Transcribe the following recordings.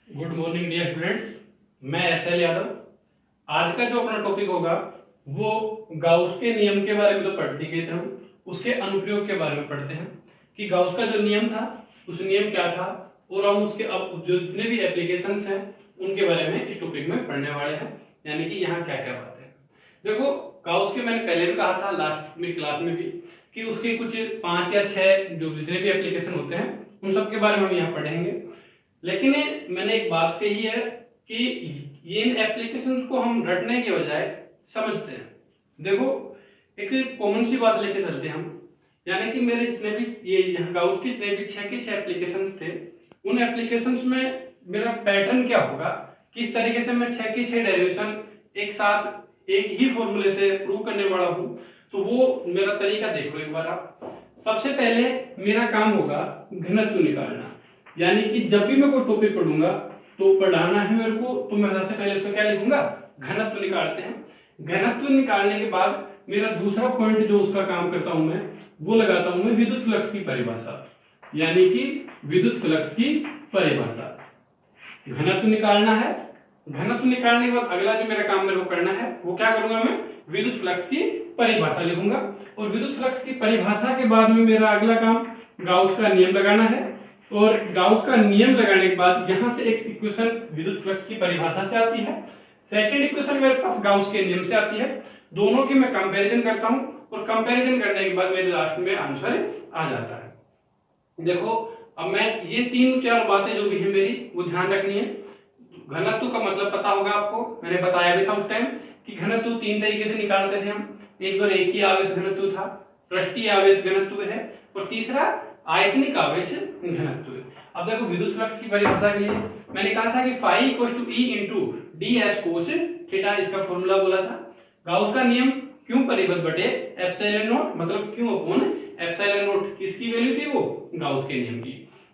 Good morning dear students. मैं SL. Yadav. आज का जो अपना टॉपिक होगा वो गाउस के नियम के बारे में तो पढ़ते गए थे हम, उसके अनुप्रयोग के बारे में पढ़ते हैं कि गाउस का जो नियम था उस नियम क्या था और हम उसके अब जो जितने भी एप्लीकेशंस हैं उनके बारे में इस टॉपिक में पढ़ने वाले हैं, यानी कि यहाँ क्या क्या बातें हैं। देखो, गाउस के मैंने पहले भी कहा था लास्ट में क्लास में भी कि उसके कुछ 5 या 6 जो जितने भी एप्लीकेशन होते हैं उन सब के बारे में हम यहाँ पढ़ेंगे। लेकिन मैंने एक बात कही है कि ये इन एप्लीकेशंस को हम रटने के बजाय समझते हैं। देखो, एक कॉमन सी बात लेके चलते हैं हम, यानी कि मेरे जितने भी ये गाउस के जितने भी 6 के 6 एप्लीकेशंस थे, उन एप्लीकेशंस में मेरा पैटर्न क्या होगा, किस तरीके से मैं 6 के 6 डेरिवेशन एक साथ एक ही फॉर्मूले से प्रूव करने वाला हूं, तो वो मेरा तरीका देख लो एक बार आप। सबसे पहले मेरा काम होगा घनत्व निकालना, यानी कि जब भी मैं कोई टॉपिक पढ़ूंगा तो पढ़ाना है मेरे को, तो मैं सबसे पहले इसको क्या लिखूंगा, घनत्व निकालते हैं। घनत्व निकालने के बाद मेरा दूसरा पॉइंट जो उसका काम करता हूं मैं, वो लगाता हूं मैं विद्युत फ्लक्स की परिभाषा, यानी कि विद्युत फ्लक्स की परिभाषा। घनत्व निकालना है, घनत्व निकालने के बाद अगला जो मेरा काम मेरे को करना है वो क्या करूंगा, मैं विद्युत फ्लक्स की परिभाषा लिखूंगा। और विद्युत फ्लक्स की परिभाषा के बाद में मेरा अगला काम गाउस का नियम लगाना है, और गाउस का नियम लगाने के बाद यहां से एक इक्वेशन विद्युत फ्लक्स की परिभाषा से आती है, सेकंड इक्वेशन मेरे पास गाउस के नियम से आती है। दोनों की मैं कंपैरिजन करता हूं और कंपैरिजन करने के बाद मेरे लास्ट में आंसर आ जाता है। देखो, अब मैं ये 3-4 बातें जो भी है मेरी वो ध्यान रखनी है। घनत्व का मतलब पता होगा आपको, मैंने बताया भी था उस टाइम कि घनत्व 3 तरीके से निकालते थे हम। एक तो रेखीय आवेश घनत्व था, पृष्ठीय आवेश घनत्व है, और तीसरा आयतनिक आवेश घनत्व है। अब देखो, विद्युत फ्लक्स की परिभाषा के लिए मैंने कहा था कि phi = E × ds cos theta, इसका फॉर्मूला बोला था। गाउस का नियम Q परिबद्ध बटे एप्सिलॉन नॉट, मतलब Q अपॉन एप्सिलॉन नॉट, किसकी वैल्यू थी वो, गाउस के नियम की।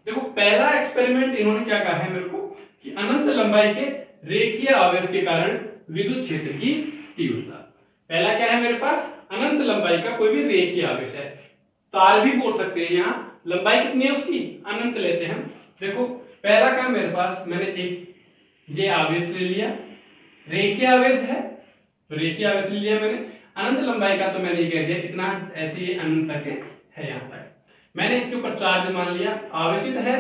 देखो, पहला एक्सपेरिमेंट इन्होंने क्या कहा है मेरे को कि अनंत लंबाई के रेखीय आवेश के कारण विद्युत क्षेत्र की तीव्रता। पहला क्या है मेरे पास, अनंत लंबाई का कोई भी रेखीय आवेश है, तार भी बोल सकते हैं, यहाँ लंबाई कितनी है उसकी, अनंत लेते हैं। देखो, पहला काम मेरे पास, मैंने एक ये आवेश ले लिया, रेखीय आवेश है तो रेखीय आवेश ले लिया मैंने। अनंत लंबाई का तो मैंने ये कह दिया कितना, ऐसे ही अनंत तक है यहाँ तक। मैंने इसके ऊपर चार्ज मान लिया, आवेशित है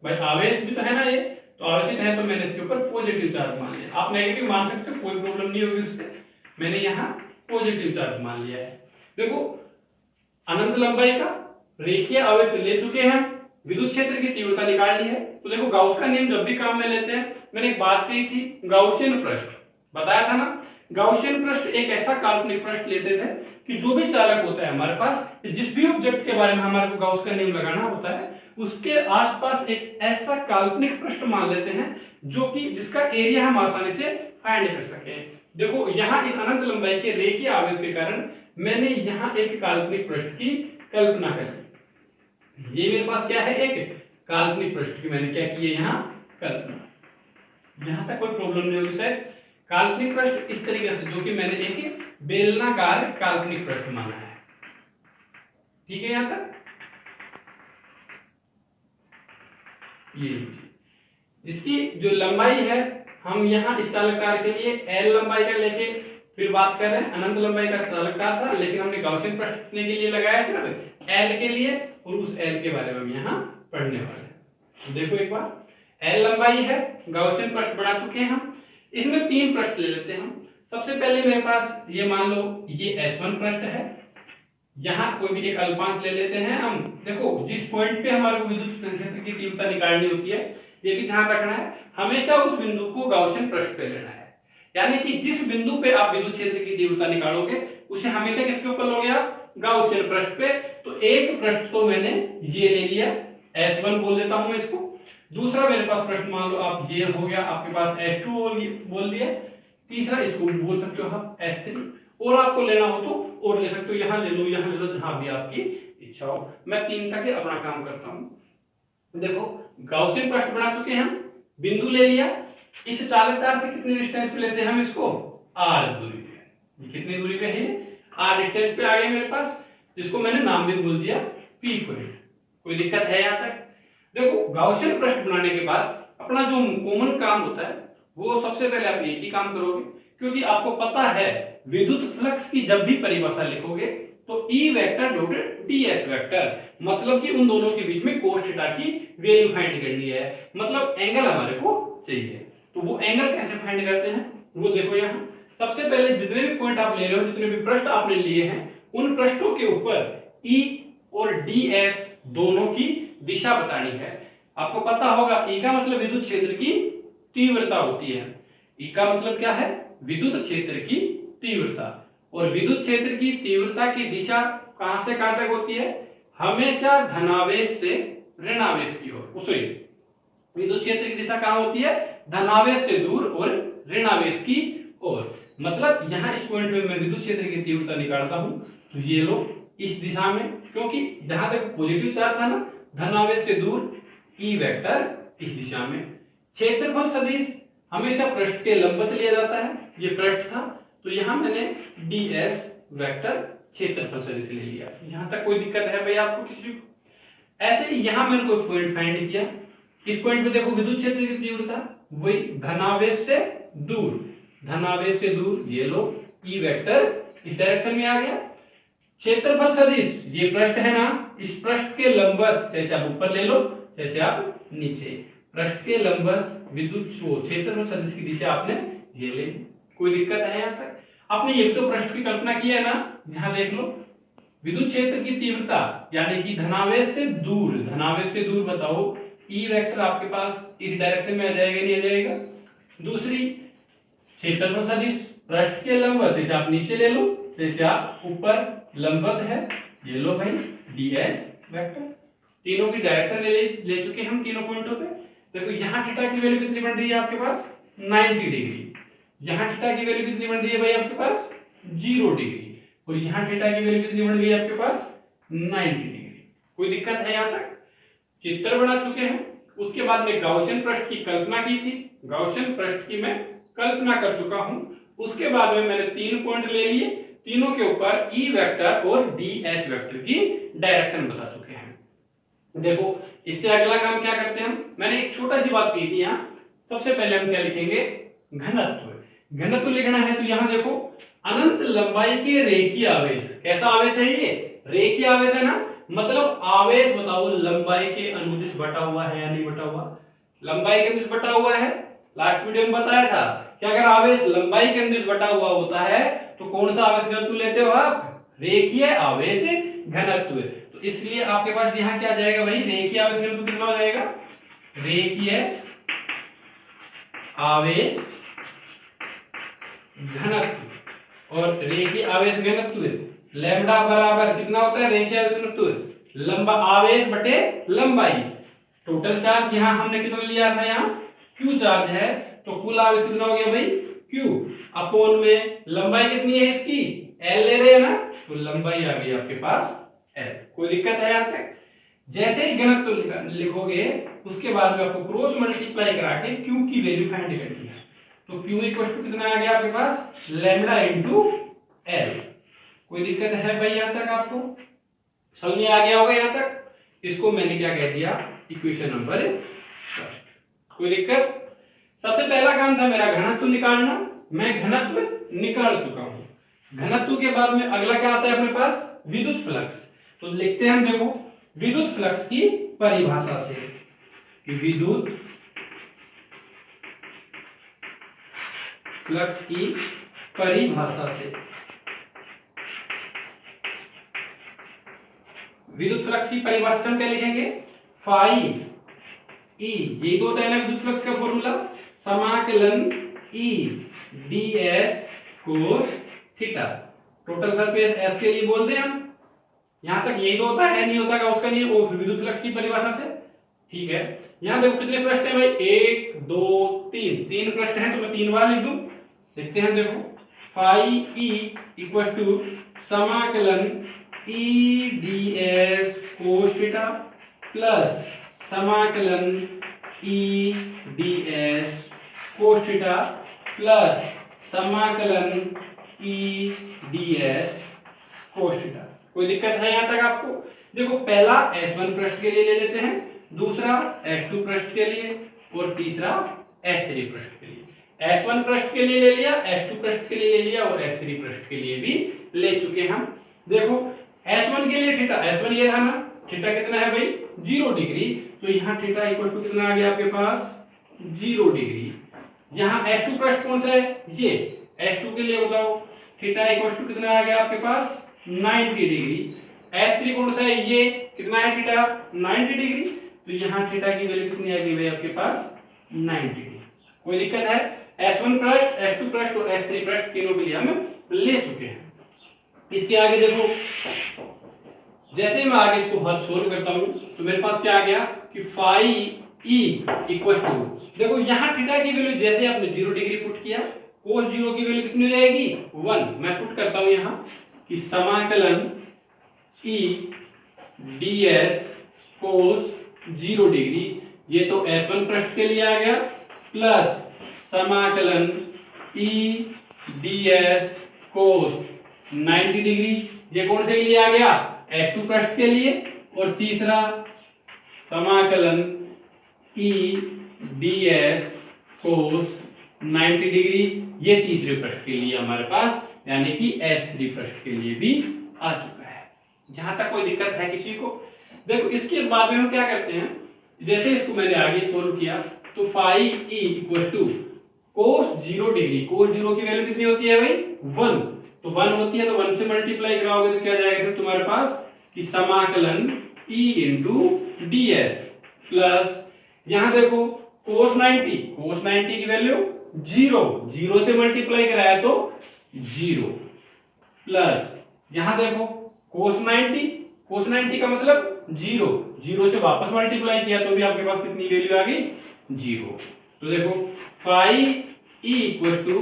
भाई, आवेश भी तो है ना ये, तो आवेशित है तो मैंने इसके ऊपर पॉजिटिव चार्ज मान लिया। आप नेगेटिव मान सकते हो, कोई प्रॉब्लम नहीं होगी उससे, मैंने यहाँ पॉजिटिव चार्ज मान लिया है। देखो, अनंत लंबाई का रेखीय आवेश ले चुके हैं, विद्युत क्षेत्र की तीव्रता निकाल ली है। तो देखो, गाउस का नियम जब भी काम में लेते हैं, मैंने एक बात कही थी, गाउसियन पृष्ठ बताया था ना। गाउसियन पृष्ठ एक ऐसा काल्पनिक पृष्ठ लेते थे कि जो भी चालक होता है हमारे पास, जिस भी ऑब्जेक्ट के बारे में हमारे को गाउस का नियम लगाना होता है, उसके आसपास एक ऐसा काल्पनिक पृष्ठ मान लेते हैं जो कि जिसका एरिया हम आसानी से फाइंड कर सके। देखो, यहाँ इस अनंत लंबाई के रेखीय आवेश के कारण मैंने यहाँ एक काल्पनिक पृष्ठ की कल्पना करी। ये मेरे पास क्या है, एक काल्पनिक पृष्ठ की मैंने क्या की है यहाँ कल्पना। यहां तक कोई प्रॉब्लम नहीं होगी सर। काल्पनिक पृष्ठ इस तरीके से, जो कि मैंने एक बेलनाकार काल्पनिक पृष्ठ माना है, ठीक है। यहां तक ये इसकी जो लंबाई है, हम यहाँ इस चालककार के लिए L लंबाई का लेके फिर बात कर रहे हैं। अनंत लंबाई का चालककार था, लेकिन हमने गाउसियन पृष्ठ के लिए लगाया सिर्फ L के लिए, और उस L के बारे में हम यहाँ पढ़ने वाले हैं। तो देखो एक बार, L लंबाई है, गाउसियन पृष्ठ बना चुके हैं हम। इसमें 3 पृष्ठ ले लेते हैं हम। सबसे पहले मेरे पास ये मान लो ये S1 पृष्ठ है, यहाँ कोई भी एक अल्पांश ले लेते हैं हम। देखो, जिस पॉइंट पे हमारे को विद्युत क्षेत्र की तीव्रता निकालनी होती है, ये भी ध्यान रखना है, हमेशा उस बिंदु को गाउसियन पृष्ठ पे लेना है। यानी कि जिस बिंदु पे आप विद्युत क्षेत्र की तीव्रता निकालोगे उसे हमेशा किसके ऊपर लोगे आप, गाउसियन पृष्ठ पे। तो एक पृष्ठ तो मैंने ये ले लिया, S1 बोल देता हूं मैं इसको। दूसरा मेरे पास पृष्ठ मान लो आप ये हो गया, आपके पास S2 बोल दिया। तीसरा इसको बोल सकते हो आप S3, और आपको लेना हो तो और ले सकते हो, यहाँ ले लो, यहाँ ले लो, जहां भी आपकी इच्छा हो। मैं 3 तक अपना काम करता हूं। देखो, गाउसियन पृष्ठ बना चुके हैं हम, बिंदु ले लिया, इस चालकतार से कितनी डिस्टेंस पे लेते हैं हम इसको, r दूरी पे। कितनी दूरी पे है, r डिस्टेंस पे आ गया मेरे पास, जिसको मैंने नाम भी बोल दिया P पॉइंट। कोई दिक्कत है यहाँ तक? देखो, गाउसियन पृष्ठ बनाने के बाद अपना जो कॉमन काम होता है वो सबसे पहले आप एक ही काम करोगे, क्योंकि आपको पता है विद्युत फ्लक्स की जब भी परिभाषा लिखोगे तो E vector dot ds vector, मतलब कि उन दोनों के बीच में cos थीटा की वैल्यू फाइंड करनी है, मतलब एंगल हमारे को चाहिए। तो वो एंगल कैसे फाइंड करते हैं वो देखो यहाँ। सबसे पहले जितने भी पॉइंट आप ले रहे हो, जितने भी पृष्ठ आपने लिए हैं, उन पृष्ठों के ऊपर E और ds दोनों की दिशा बतानी है। आपको पता होगा E का मतलब विद्युत क्षेत्र की तीव्रता होती है। E का मतलब क्या है? विद्युत क्षेत्र की तीव्रता। और विद्युत क्षेत्र की तीव्रता की दिशा कहां से कहां तक होती है? हमेशा धनावेश से ऋणावेश की ओर। सॉरी, विद्युत क्षेत्र की दिशा कहां होती है? धनावेश से दूर और ऋणावेश की ओर। मतलब यहां इस पॉइंट में मैं विद्युत क्षेत्र की तीव्रता निकालता हूं तो ये लो इस दिशा में, क्योंकि जहां तक पॉजिटिव चार्ज था ना, धनावेश से दूर E वेक्टर इस दिशा में। क्षेत्रफल सदिश हमेशा पृष्ठ के लंबवत लिया जाता है, ये पृष्ठ था तो यहां मैंने ds वेक्टर क्षेत्रफल सदिश ले लिया। यहां तक कोई दिक्कत है भाई आपको किसी को? ऐसे ही यहां मैंने कोई पॉइंट फाइंड किया, इस पॉइंट पे देखो विद्युत क्षेत्र की तीव्रता वही धनावेश से दूर, धनावेश से दूर, ये लो E वेक्टर इस डायरेक्शन में आ गया। क्षेत्रफल सदिश ये पृष्ठ है ना, इस पृष्ठ के लंबवत, जैसे आप ऊपर ले लो जैसे आप नीचे, पृष्ठ के लंबवत विद्युत क्षेत्रफल सदिश की दिशा आपने ये ले। कोई दिक्कत है यहाँ तक? आपने ये तो पृष्ठ की कल्पना की है ना, यहाँ देख लो विद्युत क्षेत्र की तीव्रता यानी कि धनावेश से दूर, धनावेश से दूर बताओ E वेक्टर आपके पास इस डायरेक्शन में आ जाएगा नहीं आ जाएगा? दूसरी क्षेत्रफल सदिश पृष्ठ के लंबवत, जैसे आप नीचे ले लो जैसे आप ऊपर लंबवत है, ये लो भाई ds वेक्टर। तीनों की डायरेक्शन ले चुके हम तीनों पॉइंटों पे। देखो यहाँ थीटा की वैल्यू कितनी बन रही है आपके पास? 90 डिग्री। यहाँ थीटा की वैल्यू कितनी बन रही है भाई आपके पास? 0 डिग्री। और यहाँ थीटा की वैल्यू कितनी बन गई आपके पास? 90 डिग्री। कोई दिक्कत है यहाँ तक? चित्र बना चुके हैं। उसके बाद में गाउसियन पृष्ठ की कल्पना की थी, गाउसियन पृष्ठ की मैं कल्पना कर चुका हूं। उसके बाद में मैंने 3 पॉइंट ले लिए, तीनों के ऊपर E वेक्टर और ds वेक्टर की डायरेक्शन बता चुके हैं। देखो इससे अगला काम क्या करते हैं हम, मैंने एक छोटा सी बात की थी यहाँ। सबसे पहले हम क्या लिखेंगे? घनत्व। घनत्व लिखना है तो यहाँ देखो अनंत लंबाई के रेखीय आवेश। कैसा आवेश है ये? रेखीय आवेश है ना, मतलब आवेश बताओ लंबाई के अनुदिश बटा हुआ है या नहीं बटा हुआ? लंबाई के अनुदिश बटा हुआ है। लास्ट वीडियो में बताया था कि अगर आवेश लंबाई के अनुदिश बटा हुआ होता है तो कौन सा आवेश घनत्व लेते हो आप? रेखीय आवेश घनत्व। तो इसलिए आपके पास यहाँ क्या आ जाएगा भाई? रेखीय आवेश घनत्व कितना हो जाएगा? रेखीय आवेश घनत्व। और रेखीय आवेश घनत्व लैम्डा बराबर कितना होता है? रेखीय आवेश घनत्व लंबा आवेश बटे लंबाई। टोटल चार्ज यहाँ हमने कितना लिया था? यहाँ Q चार्ज है तो कुल आवेश कितना हो गया भाई? Q अपॉन में लंबाई कितनी है इसकी? L ले रहे हैं ना, तो लंबाई आ गई आपके पास L। कोई दिक्कत है यहाँ तक? जैसे ही घनत्व लिखोगे उसके बाद में आपको क्रॉस मल्टीप्लाई करा के Q की वैल्यू फाइंड करनी है। तो Q इक्वल टू कितना आ गया आपके पास? Lambda into L। कोई दिक्कत है भाई यहाँ तक? आपको समझ में आ गया होगा यहाँ तक? इसको मैंने क्या कह दिया? Equation number first. कोई दिक्कत? सबसे पहला काम था मेरा घनत्व निकालना, मैं घनत्व निकाल चुका हूं। घनत्व के बाद में अगला क्या आता है अपने पास? विद्युत फ्लक्स। तो लिखते हैं हम, देखो विद्युत फ्लक्स की परिभाषा से कि विद्युत फ्लक्स की परिभाषा से, विद्युत फ्लक्स की परिभाषा हम क्या लिखेंगे? फाई E, ये तो होता है ना विद्युत फ्लक्स का फॉर्मूला, समाकलन E ds cos theta. Total surface S के लिए बोलते हैं हम। यहां तक यही तो होता है, नहीं होता का उसका नहीं, वो विद्युत फ्लक्स की परिभाषा से। ठीक है, यहां देखो कितने प्रश्न है भाई? 1 2 3, 3 प्रश्न है तो मैं 3 बार लिख दूं। लिखते हैं, देखो फाई E इक्वल टू समाकलन E ds cos theta plus समाकलन E ds cos theta plus समाकलन E ds cos थीटा। कोई दिक्कत है यहां तक आपको? देखो पहला S1 पृष्ठ के लिए ले लेते हैं, दूसरा S2 पृष्ठ के लिए। और तीसरा S3 पृष्ठ के लिए। S1 पृष्ठ के लिए ले लिया, S2 पृष्ठ के लिए ले लिया और S3 पृष्ठ के लिए भी ले चुके हम। देखो S1 के लिए थीटा, S1 ये रहा ना, थीटा कितना है भाई 0 डिग्री, तो यहाँ थीटा इक्वल टू कितना आ गया आपके पास 0 डिग्री। यहाँ S2 पृष्ठ कौन सा है ये, S2 के लिए बताओ थीटा इक्वल टू कितना आ गया आपके पास 90 डिग्री। S3 कौन सा है ये, कितना है थीटा 90 डिग्री, तो यहाँ थीटा की वैल्यू कितनी आ गई भाई आपके पास 90 डिग्री। कोई दिक्कत है? S1 पृष्ठ, S2 पृष्ठ और S3 पृष्ठ तीनों के लिए हम ले चुके हैं। इसके आगे देखो, जैसे मैं आगे इसको हल सोल्व करता हूं तो मेरे पास क्या आ गया कि फाई ई इक्वल टू, देखो यहाँ थीटा की वैल्यू जैसे आपने 0 डिग्री पुट किया, कोस 0 की वैल्यू कितनी हो जाएगी 1। मैं पुट करता हूं यहाँ कि समाकलन ई ds कोस 0 डिग्री, ये तो S1 पृष्ठ के लिए आ गया, प्लस समाकलन ई ds कोस 90 डिग्री, ये कौन से के लिए आ गया S2 पृष्ठ के लिए, और तीसरा समाकलन ई ds कोस 90 डिग्री, ये तीसरे पृष्ठ के लिए हमारे पास यानी कि S3 पृष्ठ के लिए भी आ चुका है। यहां तक कोई दिक्कत है किसी को? देखो इसके बाद में हम क्या करते हैं, जैसे इसको मैंने आगे सोल्व किया तो phi E equal to cos 0 degree, cos 0 की वैल्यू कितनी होती है भाई 1, तो 1 होती है, तो 1 से मल्टीप्लाई कराओगे तो क्या जाएगा फिर तुम्हारे पास कि समाकलन e इंटू ds प्लस, यहां देखो कोस 90 की वैल्यू 0 से मल्टीप्लाई कराया तो 0, प्लस यहां देखो कोस 90 का मतलब 0 से वापस मल्टीप्लाई किया तो भी आपके पास कितनी वैल्यू आ गई 0। तो देखो फाई ई इक्वल टू,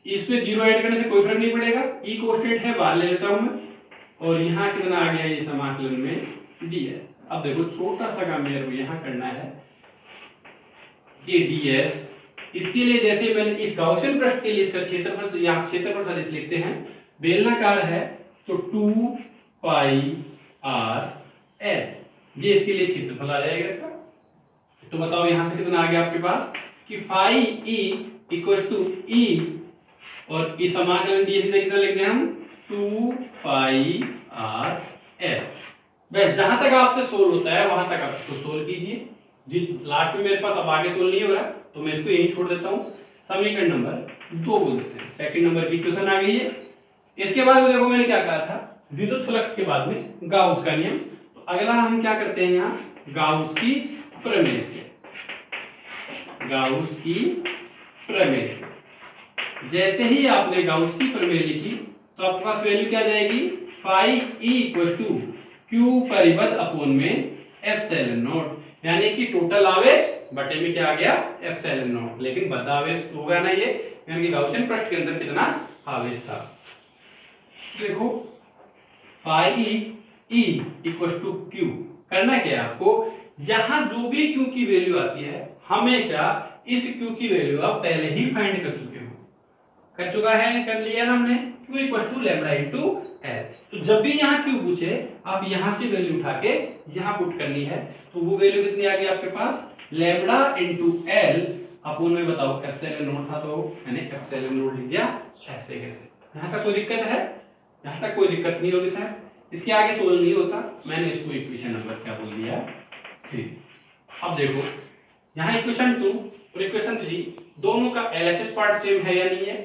इसमें 0 ऐड करने से कोई फर्क नहीं पड़ेगा, ई कांस्टेंट है बाहर ले लेता हूं मैं, और यहाँ कितना आ गया ये समाकलन में ds। अब देखो छोटा सा काम मेरे को यहाँ करना है, ये ds, इसके लिए जैसे मैंने इस गाउसियन पृष्ठ के लिए इसका क्षेत्रफल, यहाँ क्षेत्रफल सदिश लिखते हैं, बेलनाकार है तो 2 पाई r l, ये इसके लिए क्षेत्रफल आ जाएगा इसका। तो बताओ यहां से कितना आ गया आपके पास कि phi e equal to e, और इस समाकलन ds से कितना लिख दें हम 2 पाई r l। बस जहां तक आपसे सोल्व होता है वहां तक आप इसको सोल्व कीजिए। जी लास्ट में मेरे पास अब आगे सोल्व नहीं हो रहा तो मैं इसको यहीं छोड़ देता हूं, समीकरण नंबर 2 बोल देते हैं, सेकंड नंबर की इक्वेशन आ गई है। इसके बाद में देखो मैंने क्या कहा था, विद्युत फ्लक्स के बाद में गाउस का नियम। तो अगला हम क्या करते हैं यहाँ गाउस की प्रमेय से, गाउस की प्रमेय से जैसे ही आपने गाउस की प्रमेय लिखी तो आपके पास वैल्यू क्या जाएगी phi E equal to Q परिबद्ध अपोन में एप्सिलॉन नॉट, यानी कि टोटल आवेश बटे में क्या आ गया एप्सिलॉन नॉट, लेकिन बद्ध आवेश होगा ना ये, यानी कि गाउसियन पृष्ठ के अंदर कितना आवेश था। देखो phi E equal to q, करना क्या है आपको, यहां जो भी क्यू की वैल्यू आती है हमेशा इस क्यू की वैल्यू आप पहले ही फाइंड कर चुके हो, कर चुका है, कर लिया ना हमने, q equal to lambda into l. तो जब भी यहाँ क्यू पूछे आप यहां से वैल्यू उठा के यहां पुट करनी है, तो वो वैल्यू कितनी आ गई आपके पास लैम्डा इनटू एल अपोन में बताओ एप्सिलॉन नॉट था तो मैंने एप्सिलॉन नॉट लिख दिया ऐसे कैसे। यहां तक कोई दिक्कत है? यहां तक कोई दिक्कत नहीं होगी सर, इसके आगे सोल्व नहीं होता, मैंने इसको इक्वेशन नंबर क्या बोल दिया 3। अब देखो यहाँ इक्वेशन 2 और इक्वेशन 3 दोनों का एलएचएस पार्ट सेम है या नहीं है।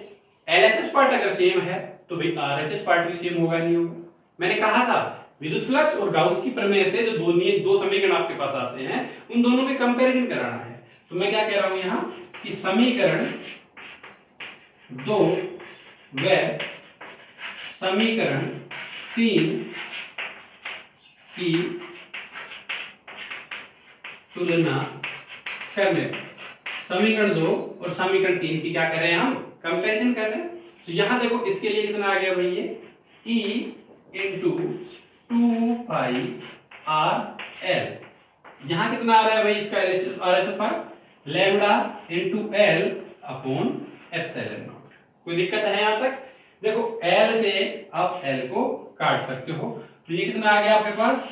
एलएचएस पार्ट अगर सेम है तो भाई आरएचएस पार्ट भी सेम होगा नहीं होगा। मैंने कहा था विद्युत फ्लक्स और गाउस की प्रमेय से जो दो समीकरण आपके पास आते हैं उन दोनों के कंपैरिजन कराना है। तो मैं क्या कह रहा हूं यहाँ कि समीकरण 2 व समीकरण 3 की तुलना करने, समीकरण 2 और समीकरण 3 की क्या कर रहे हैं हम कंपैरिजन कर रहे हैं। तो यहां देखो इसके लिए कितना आ गया भाई ये E into 2 pi R L, यहां कितना आ रहा है भाई इसका RHS part lambda into L upon epsilon not. कोई दिक्कत है यहां तक? देखो एल से आप एल को काट सकते हो, तो ये कितना आ गया आपके पास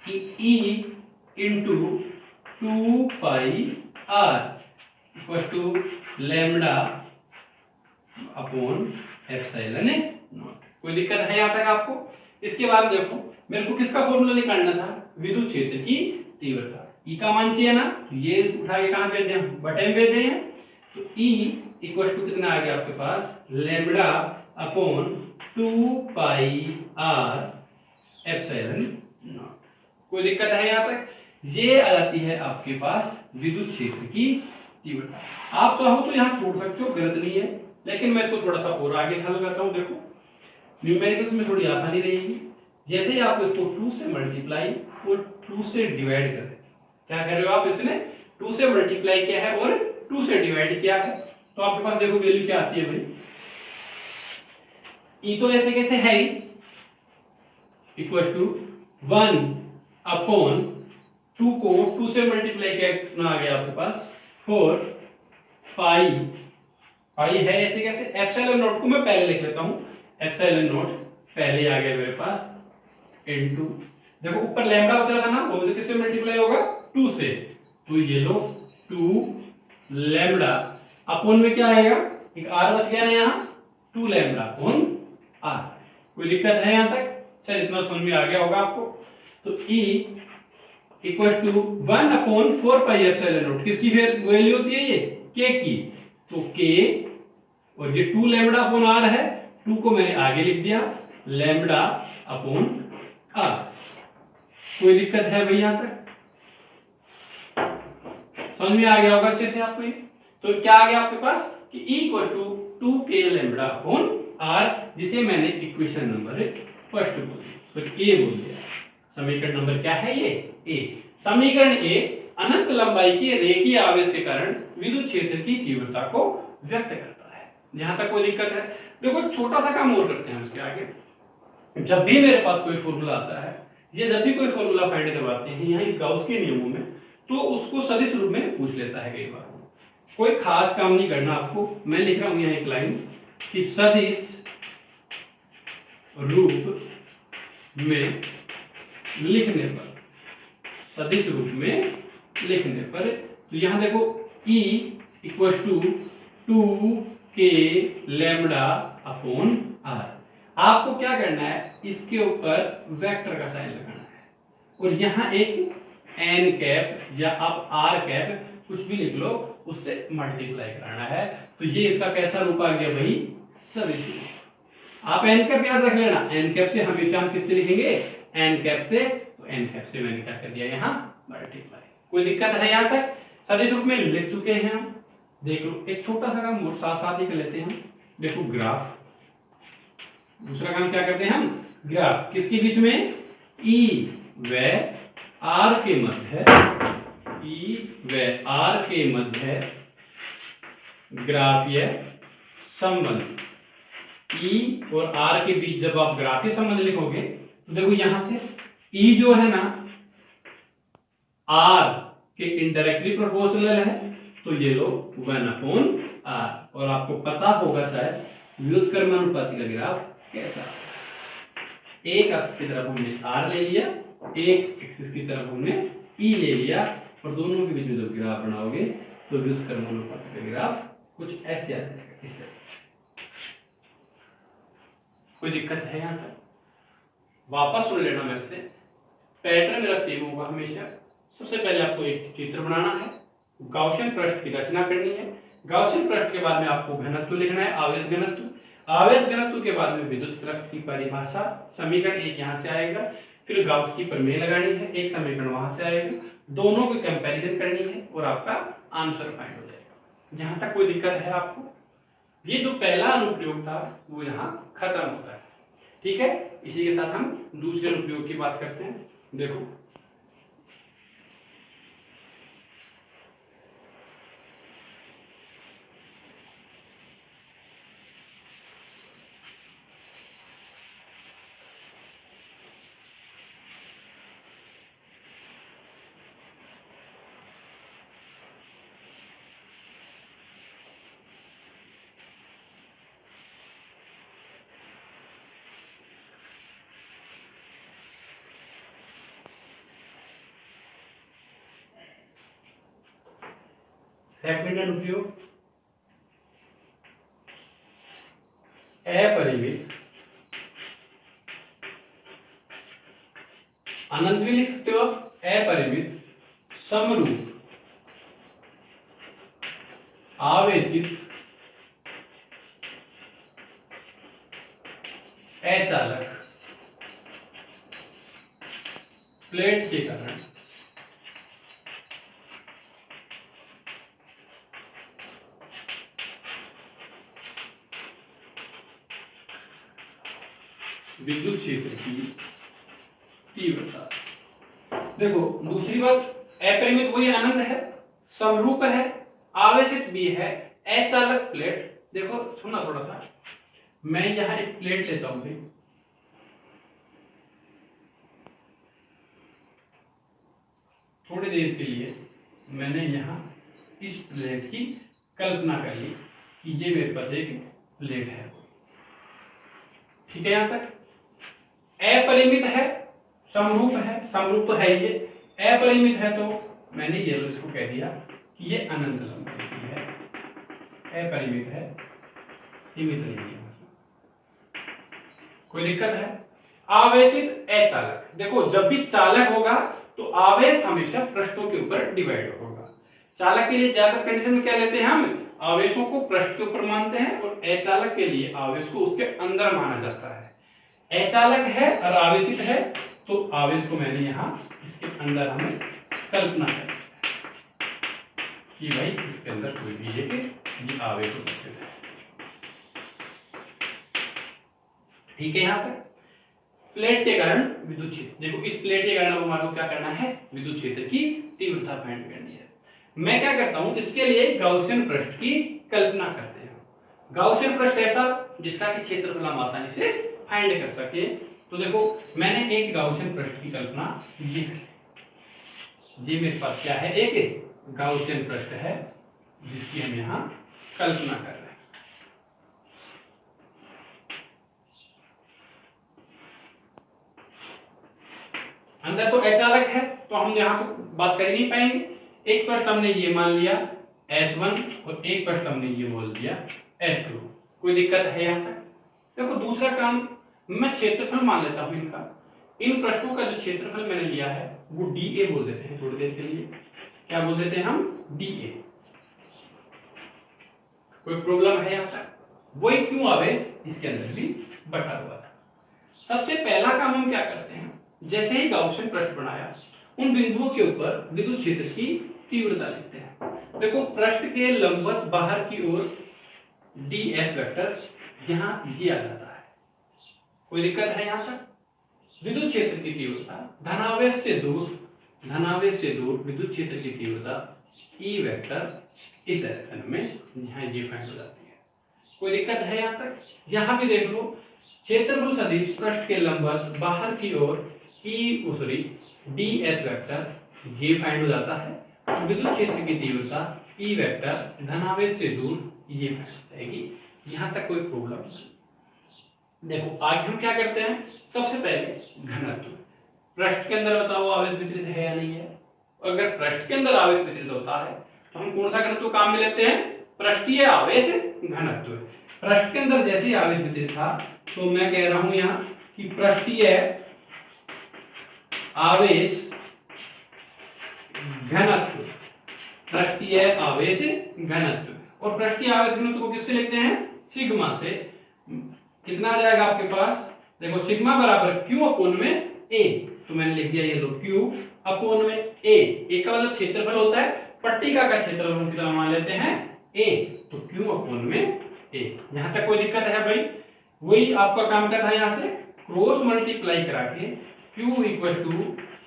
कि E into 2 pi r equal to lambda upon epsilon not. कोई दिक्कत है यहाँ तक आपको? इसके बाद देखो मेरे को किसका फॉर्मूला निकालना था, विद्युत क्षेत्र की तीव्रता। ई का मान चाहिए ना, ये उठा के कहां भेज दें, बटे में भेज दें। तो ई इक्वल टू कितना आ गया आपके पास, lambda upon 2 pi R epsilon not. कोई दिक्कत है यहाँ तक? ये आ जाती है आपके पास विद्युत क्षेत्र की तीव्रता। आप चाहो तो यहाँ छोड़ सकते हो, गलत नहीं है, लेकिन मैं इसको थोड़ा सा और आगे हल करता हूँ। देखो न्यूमेरिकल्स में थोड़ी आसानी रहेगी। जैसे ही आप इसको 2 से मल्टीप्लाई और 2 से डिवाइड कर, क्या कर रहे हो आप, इसने 2 से मल्टीप्लाई किया है और 2 से डिवाइड किया है, तो आपके पास देखो वैल्यू क्या आती है भाई, ई तो ऐसे कैसे है ही इक्वल टू 1 अपॉन 2 को 2 से मल्टीप्लाई किया, कितना आ गया आपके पास 4 पाई, पाई है ऐसे कैसे, एप्सिलॉन नॉट को मैं पहले लिख लेता हूं, एप्सिलॉन नॉट पहले आ गया मेरे पास इनटू, देखो ऊपर लैम्डा बचा था ना, वो मुझे किससे मल्टीप्लाई होगा, 2 से, तो ये लो 2 लैम्डा अपॉन में क्या आएगा, एक आर बच गया ना यहाँ, 2 लैम्डा अपॉन आर। कोई दिक्कत है यहाँ तक? चल इतना समझ में आ गया होगा आपको। तो E equal to 1 upon 4 pi epsilon naught, किसकी वैल्यू होती है ये, K की, तो K और ये 2 लैम्डा अपॉन आर है, 2 को मैंने आगे लिख दिया लैम्डा अपॉन आर। कोई दिक्कत है भाई यहाँ तक? समझ में आ गया होगा अच्छे से आपको ये। तो क्या आ गया आपके पास कि E equal to 2K lambda upon r, जिसे मैंने इक्वेशन नंबर फर्स्ट बोल दिया, तो ए बोल दिया। समीकरण नंबर क्या है ये, ए। समीकरण ए अनंत लंबाई के रेखीय आवेश के कारण विद्युत क्षेत्र की तीव्रता को व्यक्त करता है। यहां तक कोई दिक्कत है? देखो छोटा सा काम और करते हैं उसके आगे। जब भी मेरे पास कोई फॉर्मूला आता है, ये जब भी कोई फॉर्मूला फाइंड करवाते हैं यहाँ इस गाउस के नियमों में, तो उसको सदिश रूप में पूछ लेता है कई बार। कोई खास काम नहीं करना आपको, मैं लिख रहा हूं यहाँ एक लाइन कि सदिश रूप में लिखने पर, सदिश रूप में लिखने पर, तो यहां देखो E equal to 2K lambda upon r. आपको क्या करना है, इसके ऊपर वेक्टर का साइन लगाना है और यहां एक n कैप या आप r कैप कुछ भी लिख लो, उससे मल्टीप्लाई कराना है। तो ये इसका कैसा रूप आ गया भाई, सदिश रूप। आप n कैप याद रख लेना, n कैप से हमेशा हम किससे लिखेंगे, n कैप से, तो n कैप से मैंने क्या कर दिया यहाँ मल्टीप्लाई। कोई दिक्कत है यहाँ तक? सदिश रूप में लिख चुके हैं हम। देख लो एक छोटा सा काम साथ साथ ही कर लेते हैं हम। देखो ग्राफ, दूसरा काम क्या करते हैं हम, ग्राफ किसके बीच में, E व R के मध्य, E व R के मध्य ग्राफीय संबंध। E और R के बीच जब आप ग्राफीय संबंध लिखोगे तो देखो यहां से E जो है ना R के इनडायरेक्टली प्रोपोर्शनल है, तो ये लो 1 अपॉन R। और आपको पता होगा शायद व्युत्क्रमानुपाती का ग्राफ कैसा, एक अक्ष की तरफ हमने R ले लिया, एक एक्सिस की तरफ हमने E ले लिया, और दोनों के बीच में जब ग्राफ बनाओगे तो व्युत्क्रमानुपाती का ग्राफ कुछ ऐसे आ जाएगा, इस तरह। कोई दिक्कत है यहाँ तक? वापस सुन लेना मेरे से, पैटर्न मेरा सेम होगा हमेशा। सबसे पहले आपको एक चित्र बनाना है, गाउसियन पृष्ठ की रचना करनी है। गाउसियन पृष्ठ के बाद में आपको घनत्व लिखना है, आवेश घनत्व। आवेश घनत्व के बाद में विद्युत फ्लक्स की परिभाषा, समीकरण एक यहाँ से आएगा, फिर गाउस की प्रमेय लगानी है, एक समीकरण वहां से आएगा, दोनों की कंपैरिजन करनी है और आपका आंसर फाइंड हो जाएगा। यहां तक कोई दिक्कत है आपको? ये जो पहला अनुप्रयोग था वो यहाँ खत्म होता है, ठीक है। इसी के साथ हम दूसरे अनुप्रयोग की बात करते हैं। देखो सेकंड अनुप्रयोग अपरिमित, अनंत भी लिख सकते हो आप, अपरिमित समरूप आवेशित अचालक प्लेट के कारण विद्युत क्षेत्र की तीव्रता। देखो दूसरी बात, अपरिमित वही अनंत है, समरूप है, आवेशित भी है, अचालक प्लेट। देखो सुनना थोड़ा सा, मैं यहां एक प्लेट लेता हूं भाई, थोड़ी देर के लिए मैंने यहां इस प्लेट की कल्पना कर ली कि ये मेरे पास एक प्लेट है, ठीक है। यहां तक अपरिमित है, समरूप है, समरूप तो है ये, अपरिमित है तो मैंने ये इसको कह दिया कि ये अनंत लंबाई की है, अपरिमित है, सीमित नहीं है, कोई दिक्कत है। आवेशित अचालक, देखो जब भी चालक होगा तो आवेश हमेशा पृष्ठों के ऊपर डिवाइड होगा। चालक के लिए ज्यादातर कंडीशन में क्या लेते हैं हम, आवेशों को पृष्ठ के ऊपर मानते हैं, और अचालक के लिए आवेश को उसके अंदर माना जाता है। अचालक है और आवेशित है तो आवेश को मैंने यहां इसके अंदर हमें कल्पना है कि भाई इसके अंदर कोई भी एक ये आवेश उपस्थित है, ठीक है। यहां पर प्लेट के कारण विद्युत क्षेत्र, देखो इस प्लेट के कारण हमारे को क्या करना है, विद्युत क्षेत्र की तीव्रता फाइंड करनी है। मैं क्या करता हूं, इसके लिए गाउसियन पृष्ठ की कल्पना करते हैं। गाउसियन पृष्ठ ऐसा जिसका कि क्षेत्रफल हम आसानी से फाइंड कर सके। तो देखो मैंने एक गाउसियन पृष्ठ की कल्पना ये है, ये मेरे पास क्या है, एक गाउसियन पृष्ठ है जिसकी हम यहां कल्पना कर रहे हैं। अंदर तो अचालक है तो हम यहां तो बात कर ही नहीं पाएंगे। एक पृष्ठ हमने ये मान लिया S1 और एक पृष्ठ हमने ये बोल दिया S2, कोई दिक्कत है यहां तक। देखो दूसरा काम, मैं क्षेत्रफल मान लेता हूं इनका, इन पृष्ठों का जो क्षेत्रफल मैंने लिया है वो DA बोल देते हैं थोड़ी देर के लिए, क्या बोल देते हैं हम, DA। कोई प्रॉब्लम है यहां तक, वही क्यों आवेश इसके अंदर भी बटा हुआ था। सबसे पहला काम हम क्या करते हैं, जैसे ही गाउसियन पृष्ठ बनाया उन बिंदुओं के ऊपर विद्युत क्षेत्र की तीव्रता लिखते हैं। देखो पृष्ठ के लंबवत बाहर की ओर ds वेक्टर यहां ये आ जाता है, कोई दिक्कत है यहां तक। विद्युत क्षेत्र की तीव्रता धनावेश से दूर विद्युत क्षेत्र की तीव्रता E वेक्टर इस डायरेक्शन में यहां ये फाइंड हो जाती है, कोई दिक्कत है यहां तक। यहां भी देख लो, क्षेत्रफल सदिश पृष्ठ के लंबवत बाहर की ओर ds वेक्टर ये फाइंड हो जाता है। विद्युत क्षेत्र की तीव्रता E वेक्टर धनावेश से दूर ये फाइंड हो जाएगी, यहां तक कोई प्रॉब्लम नहीं। देखो आगे हम क्या करते हैं, सबसे पहले घनत्व, पृष्ठ के अंदर बताओ आवेश वितरित है या नहीं है। अगर पृष्ठ के अंदर आवेश वितरित होता है तो हम कौन सा घनत्व काम में लेते हैं, पृष्ठीय आवेश घनत्व। पृष्ठ के अंदर जैसे ही आवेश वितरित था तो मैं कह रहा हूं यहां कि पृष्ठीय आवेश घनत्व, पृष्ठीय आवेश घनत्व। और पृष्ठीय आवेश घनत्व को किससे लिखते हैं, सिग्मा से। कितना आ जाएगा आपके पास, देखो सिग्मा बराबर Q अपोन में A, तो मैंने लिख दिया ये लो Q अपोन में A। A का मतलब क्षेत्रफल होता है, पट्टिका का क्षेत्रफल हम कितना मान लेते हैं A, तो Q अपोन में A। यहां तक कोई दिक्कत है भाई, वही आपका काम करना है, यहां से क्रॉस मल्टीप्लाई करा के Q equal to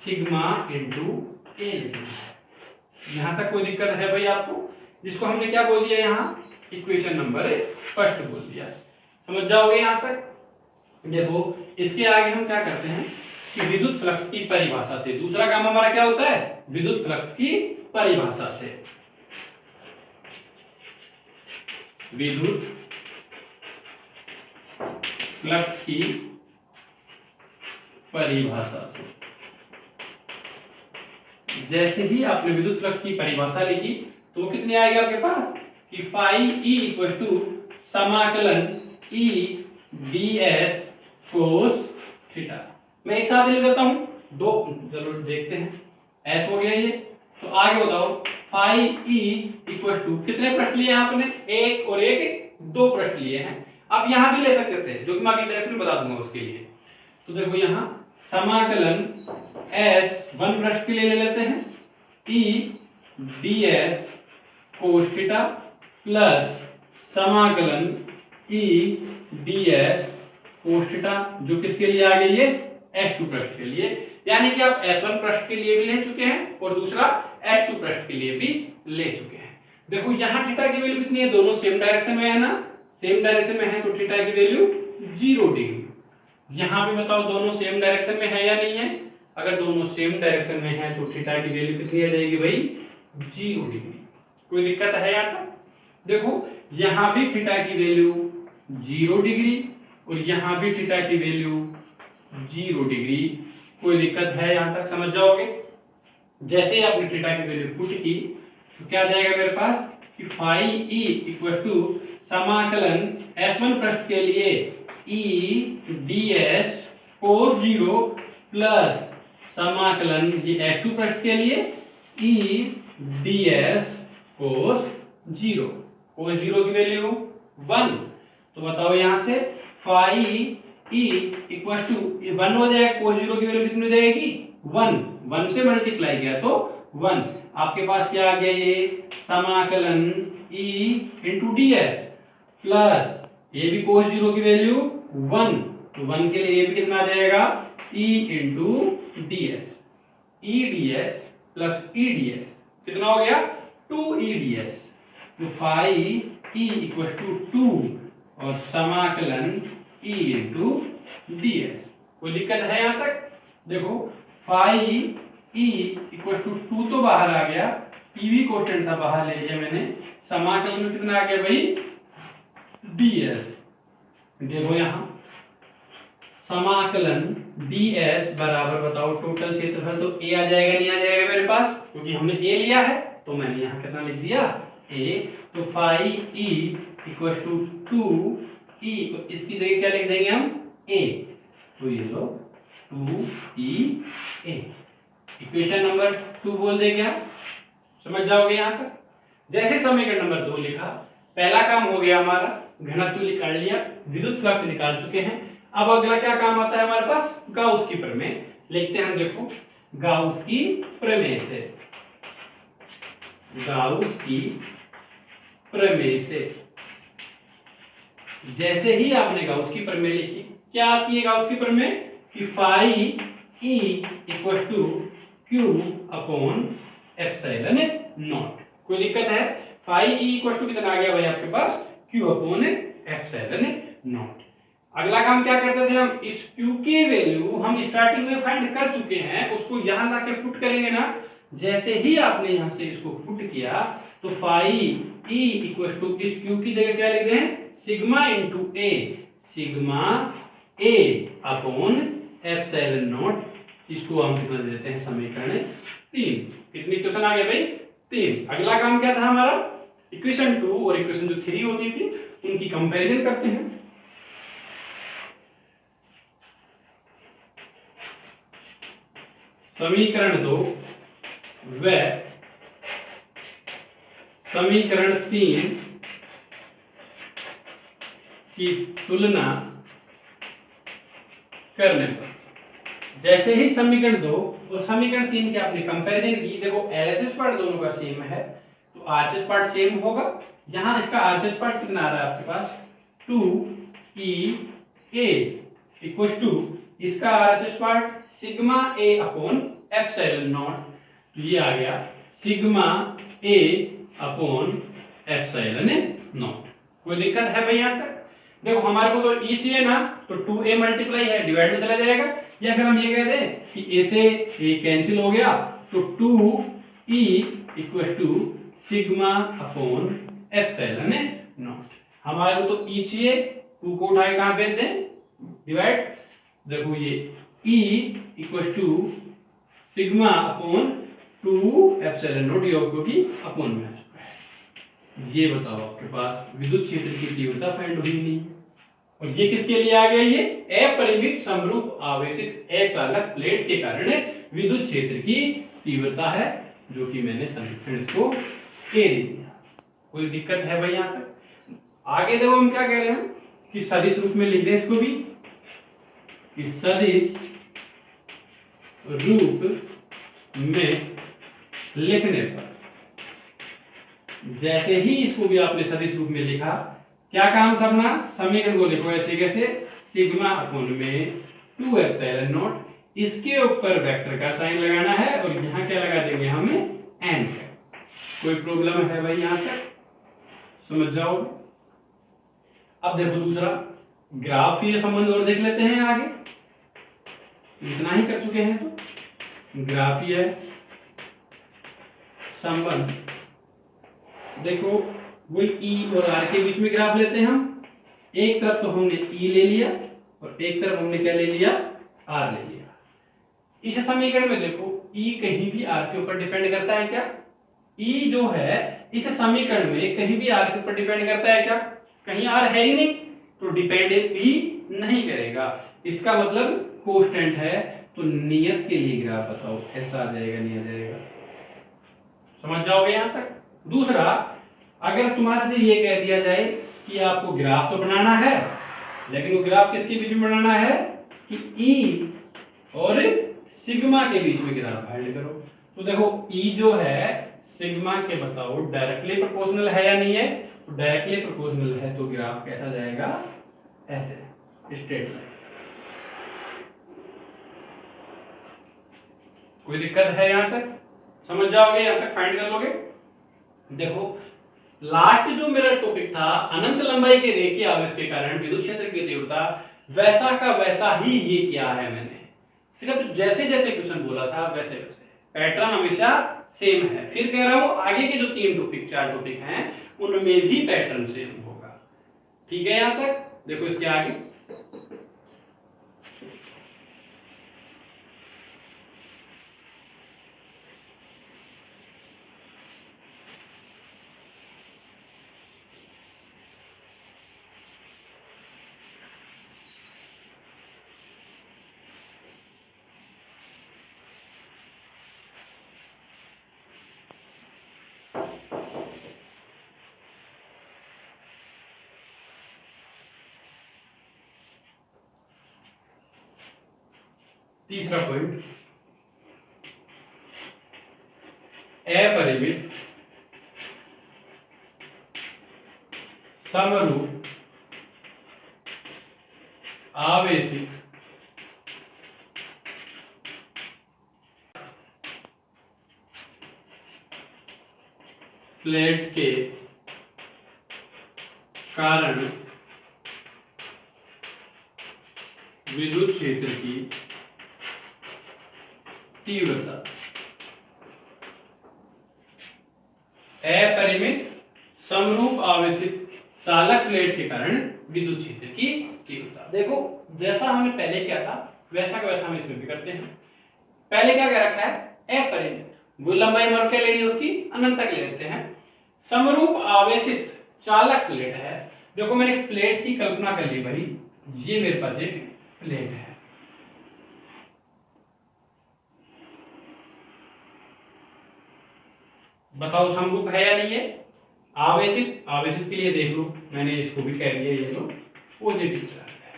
sigma into A लिखना है। यहां तक कोई दिक्कत है भाई आपको, जिसको हमने क्या बोल दिया यहाँ, इक्वेशन नंबर फर्स्ट बोल दिया, समझ जाओगे यहां तक। देखो इसके आगे हम क्या करते हैं कि विद्युत फ्लक्स की परिभाषा से, दूसरा काम हमारा क्या होता है, विद्युत फ्लक्स की परिभाषा से, विद्युत फ्लक्स की परिभाषा से। जैसे ही आपने विद्युत फ्लक्स की परिभाषा लिखी तो वो कितनी आएगी आपके पास कि फाई ई इक्वल टू समाकलन ई ds कोस थीटा। मैं एक साथ लिख देता हूं दो, चलो देखते हैं। एस हो गया ये, तो आगे बताओ फाई ई इक्वल टू कितने पृष्ठ लिए हैं आपने, एक और एक, दो पृष्ठ लिए हैं। आप यहां भी ले सकते थे, जो कि मैं अगली डायरेक्शन में बता दूंगा उसके लिए। तो देखो यहां समाकलन एस वन पृष्ठ के लिए ले लेते हैं ई ds कोस थीटा प्लस समाकलन ई ds कोस थीटा, जो किसके लिए आ गई है, S2 पृष्ठ के लिए। यानी कि आप S1 पृष्ठ के लिए भी ले चुके हैं और दूसरा S2 पृष्ठ के लिए भी ले चुके हैं। देखो यहां थीटा की वैल्यू कितनी है, दोनों सेम डायरेक्शन में है ना, सेम डायरेक्शन में है तो थीटा की वैल्यू 0 डिग्री। यहां भी बताओ दोनों सेम डायरेक्शन में है या नहीं है, अगर दोनों सेम डायरेक्शन में है तो थीटा की वैल्यू कितनी आ जाएगी भाई, 0 डिग्री। कोई दिक्कत है यहाँ तक? देखो यहां भी थीटा की वैल्यू 0 डिग्री और यहां भी थीटा की वैल्यू 0 डिग्री। कोई दिक्कत है यहाँ तक, समझ जाओगे। जैसे ही आपने थीटा की वैल्यू पुट की तो क्या जाएगा मेरे पास कि फाई ई इक्वल टू समाकलन S1 पृष्ठ के लिए ई ds कोस 0 प्लस समाकलन ये S2 पृष्ठ के लिए ई ds कोस 0। कोस 0 की वैल्यू 1, तो बताओ यहां से फाई ई इक्वल टू 1 हो जाएगा, कोस 0 की वैल्यू कितनी हो जाएगी 1 से मल्टीप्लाई किया तो 1। आपके पास क्या आ गया, ये समाकलन ई इंटू ds प्लस ये भी कोस 0 की वैल्यू 1, तो 1 के लिए ये भी कितना आ जाएगा e इंटू ds, ई ds प्लस ई ds कितना हो गया 2e ds। तो फाई ई इक्वल टू 2 और समाकलन e इंटू ds। कोई दिक्कत है यहां तक? देखो फाई e इक्वल टू 2 तो बाहर आ गया, e भी कांस्टेंट था बाहर ले लिया मैंने, समाकलन में कितना आ गया भाई ds। देखो यहां समाकलन ds बराबर बताओ टोटल क्षेत्रफल, तो a आ जाएगा नहीं आ जाएगा मेरे पास, क्योंकि हमने a लिया है तो मैंने यहां कितना लिख दिया a। तो phi e equal to 2e, इसकी जगह क्या लिख देंगे हम a, तो ये लो 2e a। इक्वेशन नंबर 2 बोल दे क्या, समझ जाओगे यहां तक। जैसे समीकरण नंबर 2 लिखा, पहला काम हो गया हमारा, घनत्व निकाल लिया, विद्युत फ्लक्स निकाल चुके हैं। अब अगला क्या काम आता है हमारे पास, गाउस की प्रमेय लिखते हैं हम। देखो गाउस की प्रमेय से, गाउस की प्रमेय से जैसे ही आपने गाउस की प्रमेय लिखी, क्या आती है गाउस की प्रमेय कि phi E equal to Q upon epsilon not. कोई दिक्कत है? फाई ई इक्वल टू कितना आ गया भाई आपके पास, क्यू अपॉन एप्सिलॉन नॉट। अगला काम क्या करते थे हम, इस क्यू की वैल्यू हम स्टार्टिंग में फाइंड कर चुके हैं, उसको यहां लाके पुट करेंगे ना। जैसे ही आपने यहां से इसको पुट किया तो फाई ई इक्वल टू इस क्यू की जगह क्या लिख दें, sigma into A, sigma A upon epsilon not. इसको हम कितना दे देते हैं, समीकरण 3। कितनी इक्वेशन आ गया भाई, 3। अगला काम क्या था हमारा, इक्वेशन 2 और इक्वेशन जो 3 होती थी उनकी कंपैरिजन करते हैं। समीकरण 2 व समीकरण 3 की तुलना करने पर, जैसे ही समीकरण 2 और समीकरण 3 की आपने कंपैरिजन की, देखो एलएचएस पार्ट दोनों का सेम है तो आरएचएस पार्ट सेम होगा। यहां इसका आरएचएस पार्ट कितना आ रहा है आपके पास, 2e a इक्वल टू इसका RHS part sigma a upon epsilon not. ये आ गया sigma a upon epsilon not. कोई दिक्कत है भाई यहां तक? देखो हमारे को तो e चाहिए ना, तो 2a मल्टीप्लाई है डिवाइड में चला जाएगा, या फिर हम ये कह दें कि a से a कैंसिल हो गया तो 2e equal to sigma upon epsilon naught. हमारे को तो e चाहिए, 2 को उठाए कहां भेज दें, डिवाइड। देखो ये e equal to sigma upon 2 epsilon naught, योग को भी अपॉन में आ चुका है। ये बताओ आपके पास विद्युत क्षेत्र की तीव्रता फाइंड हुई नहीं है। और ये किसके लिए आ गया, ये अपरिमित समरूप आवेशित अचालक प्लेट के कारण विद्युत क्षेत्र की तीव्रता है, जो कि मैंने समीकरण इसको ए दे दिया। कोई दिक्कत है भाई यहां तक? आगे देखो हम क्या कह रहे हैं कि सदिश रूप में लिख दें इसको भी, कि सदिश रूप में लिखने पर, जैसे ही इसको भी आपने सदिश रूप में लिखा, क्या काम करना, समीकरण को लिखो ऐसे कैसे, सिग्मा अपॉन में 2 एप्सिलॉन नॉट, इसके ऊपर वेक्टर का साइन लगाना है और यहाँ क्या लगा देंगे हमें एन का। कोई प्रॉब्लम है भाई यहां तक? समझ जाओ। अब देखो दूसरा ग्राफ, ये संबंध और देख लेते हैं आगे, इतना ही कर चुके हैं तो ग्राफीय संबंध देखो, वही ई और आर के बीच में ग्राफ लेते हैं हम। एक तरफ तो हमने ई ले लिया और एक तरफ हमने क्या ले लिया, आर ले लिया। इस समीकरण में देखो ई कहीं भी आर के ऊपर डिपेंड करता है क्या? ई जो है इस समीकरण में कहीं भी आर के ऊपर डिपेंड करता है क्या? कहीं आर है ही नहीं, तो डिपेंड भी नहीं करेगा। इसका मतलब कांस्टेंट है, तो नियत के लिए ग्राफ बताओ, ऐसा आ जाएगा नहीं आ जाएगा? समझ जाओगे यहां तक? दूसरा, अगर तुम्हारे से ये कह दिया जाए कि आपको ग्राफ तो बनाना है, लेकिन वो ग्राफ किसके बीच में बनाना है, कि ई और सिग्मा के बीच में ग्राफ फाइंड करो, तो देखो ई जो है सिग्मा के बताओ डायरेक्टली प्रोपोर्शनल है या नहीं है? तो डायरेक्टली प्रोपोर्शनल है, तो ग्राफ कैसा जाएगा, ऐसे स्ट्रेट लाइन। कोई दिक्कत है यहां तक? समझ जाओगे, यहां तक फाइंड कर लोगे? देखो लास्ट जो मेरा टॉपिक था, अनंत लंबाई के रेखीय आवेश के कारण विद्युत क्षेत्र की तीव्रता, वैसा का वैसा ही ये किया है मैंने, सिर्फ जैसे जैसे क्वेश्चन बोला था वैसे वैसे, पैटर्न हमेशा सेम है। फिर कह रहा हूं आगे के जो 3 टॉपिक 4 टॉपिक हैं उनमें भी पैटर्न सेम होगा। ठीक है यहां तक? देखो इसके आगे तीसरा पॉइंट, अपरिमित समरूप आवेशित प्लेट के कारण विद्युत क्षेत्र की तीव्रता, अपरिमित समरूप आवेशित चालक प्लेट के कारण विद्युत क्षेत्र की तीव्रता। देखो जैसा हमने पहले किया था वैसा का वैसा हम इसमें भी करते हैं। पहले क्या कह रखा है, अपरिमित, वो लंबाई मर के लेनी उसकी अनंत तक ले लेते हैं। समरूप आवेशित चालक प्लेट है। देखो मैंने इस प्लेट की कल्पना कर ली भाई, ये मेरे पास एक प्लेट है, बताओ समरूप है या नहीं है? आवेशित, आवेशित के लिए देख लो, मैंने इसको भी कह दिया, ये लो पॉजिटिव चार्ज है।